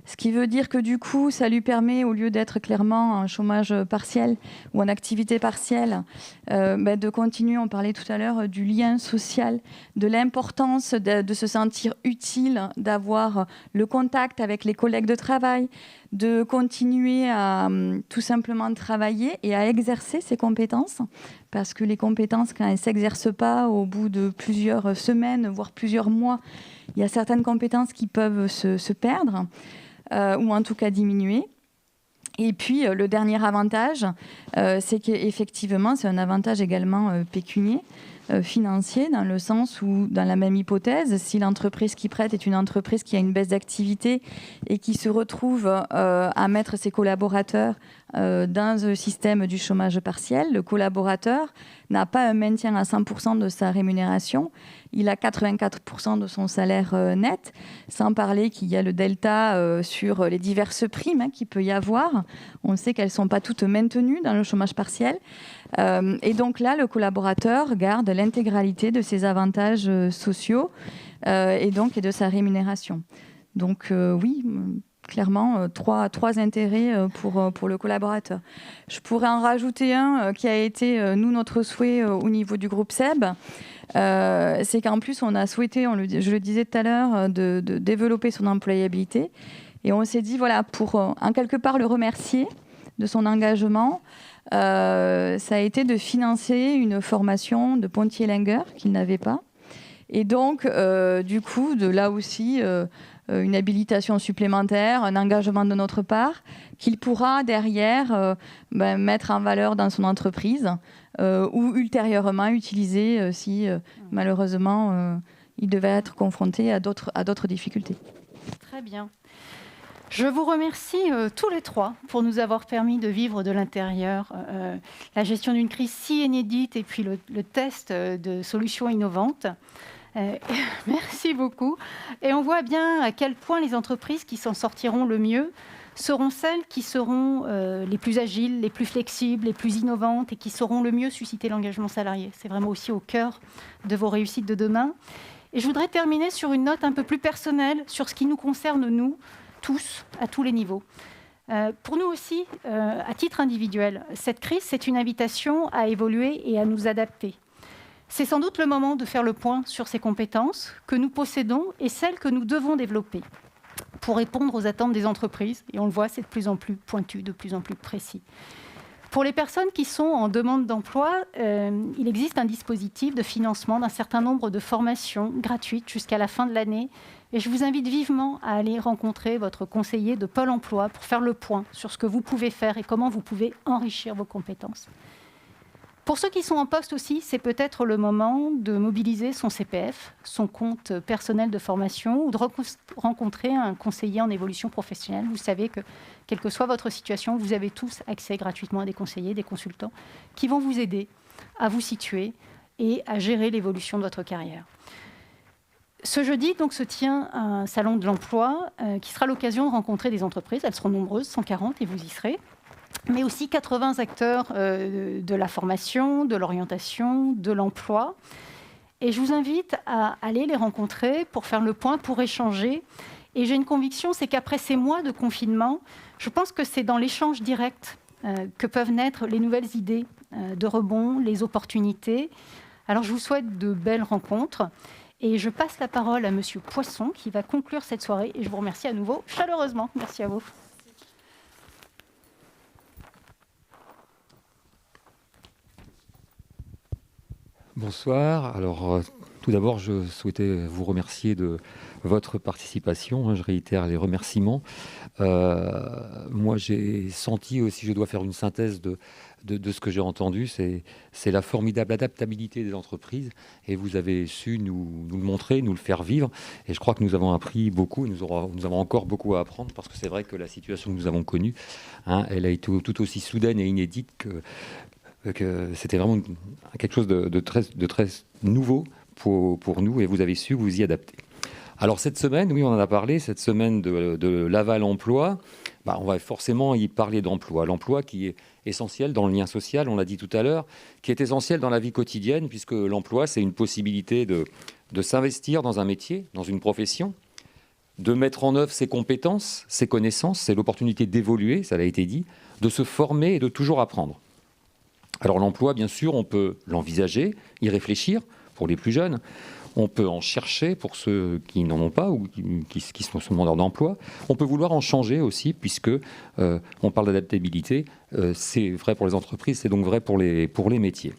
ce qui veut dire que du coup, ça lui permet, au lieu d'être clairement en chômage partiel ou en activité partielle, de continuer, on parlait tout à l'heure du lien social, de l'importance de se sentir utile, d'avoir le contact avec les collègues de travail, de continuer à tout simplement travailler et à exercer ses compétences, parce que les compétences, quand elles ne s'exercent pas au bout de plusieurs semaines, voire plusieurs mois, il y a certaines compétences qui peuvent se perdre, ou en tout cas diminuer. Et puis, le dernier avantage, c'est qu'effectivement, c'est un avantage également pécunier, financier, dans le sens où, dans la même hypothèse, si l'entreprise qui prête est une entreprise qui a une baisse d'activité et qui se retrouve à mettre ses collaborateurs dans un système du chômage partiel, le collaborateur n'a pas un maintien à 100% de sa rémunération, il a 84% de son salaire net, sans parler qu'il y a le delta sur les diverses primes qu'il peut y avoir. On sait qu'elles ne sont pas toutes maintenues dans le chômage partiel. Et donc là, le collaborateur garde l'intégralité de ses avantages sociaux et de sa rémunération. Donc oui, clairement, trois intérêts pour le collaborateur. Je pourrais en rajouter un qui a été, notre souhait au niveau du groupe SEB. C'est qu'en plus, on a souhaité, je le disais tout à l'heure, de développer son employabilité. Et on s'est dit, voilà, pour en quelque part le remercier de son engagement, ça a été de financer une formation de pontier-lingueur qu'il n'avait pas. Et donc, du coup, de là aussi, une habilitation supplémentaire, un engagement de notre part, qu'il pourra derrière mettre en valeur dans son entreprise ou ultérieurement utiliser si malheureusement il devait être confronté à d'autres difficultés. Très bien. Je vous remercie tous les trois pour nous avoir permis de vivre de l'intérieur la gestion d'une crise si inédite et puis le test de solutions innovantes. Merci beaucoup. Et on voit bien à quel point les entreprises qui s'en sortiront le mieux seront celles qui seront les plus agiles, les plus flexibles, les plus innovantes et qui sauront le mieux susciter l'engagement salarié. C'est vraiment aussi au cœur de vos réussites de demain. Et je voudrais terminer sur une note un peu plus personnelle sur ce qui nous concerne, nous, tous, à tous les niveaux. Pour nous aussi, à titre individuel, cette crise, c'est une invitation à évoluer et à nous adapter. C'est sans doute le moment de faire le point sur ces compétences que nous possédons et celles que nous devons développer pour répondre aux attentes des entreprises. Et on le voit, c'est de plus en plus pointu, de plus en plus précis. Pour les personnes qui sont en demande d'emploi, il existe un dispositif de financement d'un certain nombre de formations gratuites jusqu'à la fin de l'année. Et je vous invite vivement à aller rencontrer votre conseiller de Pôle emploi pour faire le point sur ce que vous pouvez faire et comment vous pouvez enrichir vos compétences. Pour ceux qui sont en poste aussi, c'est peut-être le moment de mobiliser son CPF, son compte personnel de formation, ou de rencontrer un conseiller en évolution professionnelle. Vous savez que, quelle que soit votre situation, vous avez tous accès gratuitement à des conseillers, des consultants, qui vont vous aider à vous situer et à gérer l'évolution de votre carrière. Ce jeudi, donc, se tient un salon de l'emploi qui sera l'occasion de rencontrer des entreprises. Elles seront nombreuses, 140, et vous y serez. Mais aussi 80 acteurs de la formation, de l'orientation, de l'emploi. Et je vous invite à aller les rencontrer pour faire le point, pour échanger. Et j'ai une conviction, c'est qu'après ces mois de confinement, je pense que c'est dans l'échange direct que peuvent naître les nouvelles idées de rebond, les opportunités. Alors je vous souhaite de belles rencontres. Et je passe la parole à Monsieur Poisson qui va conclure cette soirée. Et je vous remercie à nouveau chaleureusement. Merci à vous. Bonsoir. Alors, Tout d'abord, je souhaitais vous remercier de votre participation. Je réitère les remerciements. Moi, j'ai senti aussi, je dois faire une synthèse de ce que j'ai entendu, c'est la formidable adaptabilité des entreprises. Et vous avez su nous le montrer, nous le faire vivre. Et je crois que nous avons appris beaucoup. Et nous avons encore beaucoup à apprendre, parce que c'est vrai que la situation que nous avons connue, elle a été tout aussi soudaine et inédite que c'était vraiment quelque chose de très nouveau pour nous, et vous avez su vous y adapter. Alors cette semaine, oui, on en a parlé, cette semaine de Laval Emploi, on va forcément y parler d'emploi. L'emploi qui est essentiel dans le lien social, on l'a dit tout à l'heure, qui est essentiel dans la vie quotidienne, puisque l'emploi, c'est une possibilité de s'investir dans un métier, dans une profession, de mettre en œuvre ses compétences, ses connaissances, c'est l'opportunité d'évoluer, ça l'a été dit, de se former et de toujours apprendre. Alors l'emploi, bien sûr, on peut l'envisager, y réfléchir pour les plus jeunes. On peut en chercher pour ceux qui n'en ont pas ou qui sont demandeurs d'emploi. On peut vouloir en changer aussi, puisque on parle d'adaptabilité. C'est vrai pour les entreprises, c'est donc vrai pour les métiers.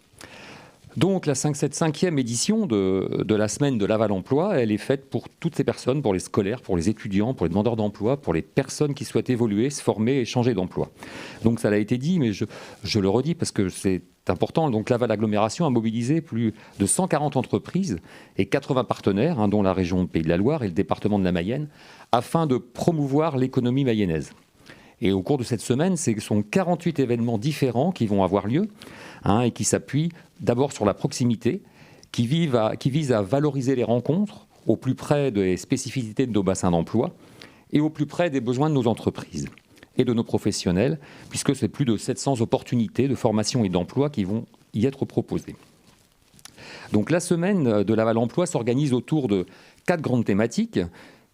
Donc cette 5e édition de la semaine de Laval Emploi, elle est faite pour toutes ces personnes, pour les scolaires, pour les étudiants, pour les demandeurs d'emploi, pour les personnes qui souhaitent évoluer, se former et changer d'emploi. Donc ça l'a été dit, mais je le redis parce que c'est important. Donc Laval Agglomération a mobilisé plus de 140 entreprises et 80 partenaires, dont la région Pays de la Loire et le département de la Mayenne, afin de promouvoir l'économie mayonnaise. Et au cours de cette semaine, ce sont 48 événements différents qui vont avoir lieu et qui s'appuient d'abord sur la proximité, qui vise à valoriser les rencontres au plus près des spécificités de nos bassins d'emploi et au plus près des besoins de nos entreprises et de nos professionnels, puisque c'est plus de 700 opportunités de formation et d'emploi qui vont y être proposées. Donc la semaine de Laval Emploi s'organise autour de 4 grandes thématiques.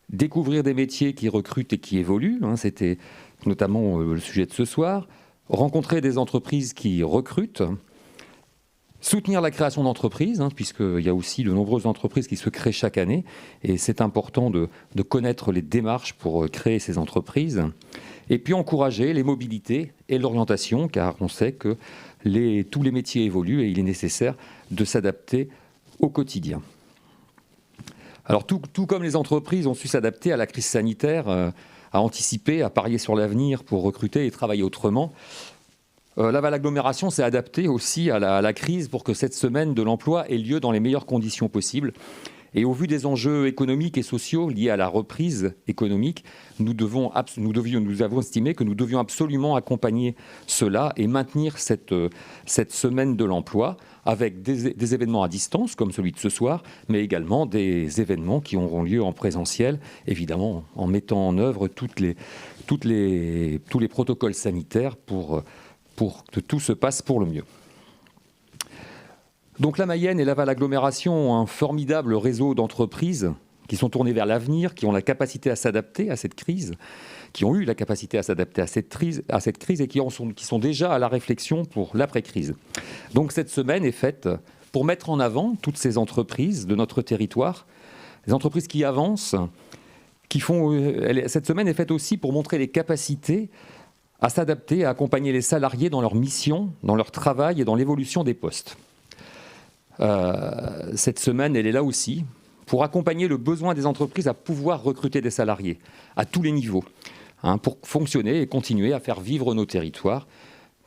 Découvrir des métiers qui recrutent et qui évoluent, c'était notamment le sujet de ce soir. Rencontrer des entreprises qui recrutent. Soutenir la création d'entreprises, puisqu'il y a aussi de nombreuses entreprises qui se créent chaque année, et c'est important de connaître les démarches pour créer ces entreprises. Et puis encourager les mobilités et l'orientation, car on sait que tous les métiers évoluent et il est nécessaire de s'adapter au quotidien. Alors tout comme les entreprises ont su s'adapter à la crise sanitaire, à anticiper, à parier sur l'avenir pour recruter et travailler autrement, Laval Agglomération s'est adapté aussi à la crise pour que cette semaine de l'emploi ait lieu dans les meilleures conditions possibles. Et au vu des enjeux économiques et sociaux liés à la reprise économique, nous avons estimé que nous devions absolument accompagner cela et maintenir cette semaine de l'emploi avec des événements à distance, comme celui de ce soir, mais également des événements qui auront lieu en présentiel, évidemment en mettant en œuvre tous les protocoles sanitaires pour que tout se passe pour le mieux. Donc la Mayenne et Laval Agglomération ont un formidable réseau d'entreprises qui sont tournées vers l'avenir, qui ont la capacité à s'adapter à cette crise, qui ont eu la capacité à s'adapter à cette crise et qui sont déjà à la réflexion pour l'après-crise. Donc cette semaine est faite pour mettre en avant toutes ces entreprises de notre territoire, des entreprises qui avancent, cette semaine est faite aussi pour montrer les capacités à s'adapter, à accompagner les salariés dans leur mission, dans leur travail et dans l'évolution des postes. Cette semaine, elle est là aussi pour accompagner le besoin des entreprises à pouvoir recruter des salariés à tous les niveaux, pour fonctionner et continuer à faire vivre nos territoires,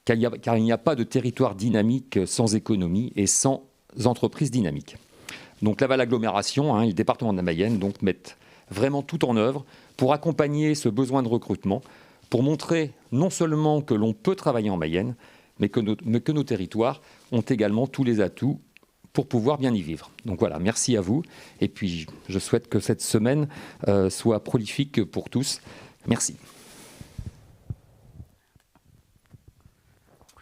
car il n'y a pas de territoire dynamique sans économie et sans entreprises dynamiques. Donc Laval Agglomération et le département de la Mayenne mettent vraiment tout en œuvre pour accompagner ce besoin de recrutement, pour montrer non seulement que l'on peut travailler en Mayenne, mais que nos territoires ont également tous les atouts pour pouvoir bien y vivre. Donc voilà, merci à vous. Et puis, je souhaite que cette semaine soit prolifique pour tous. Merci.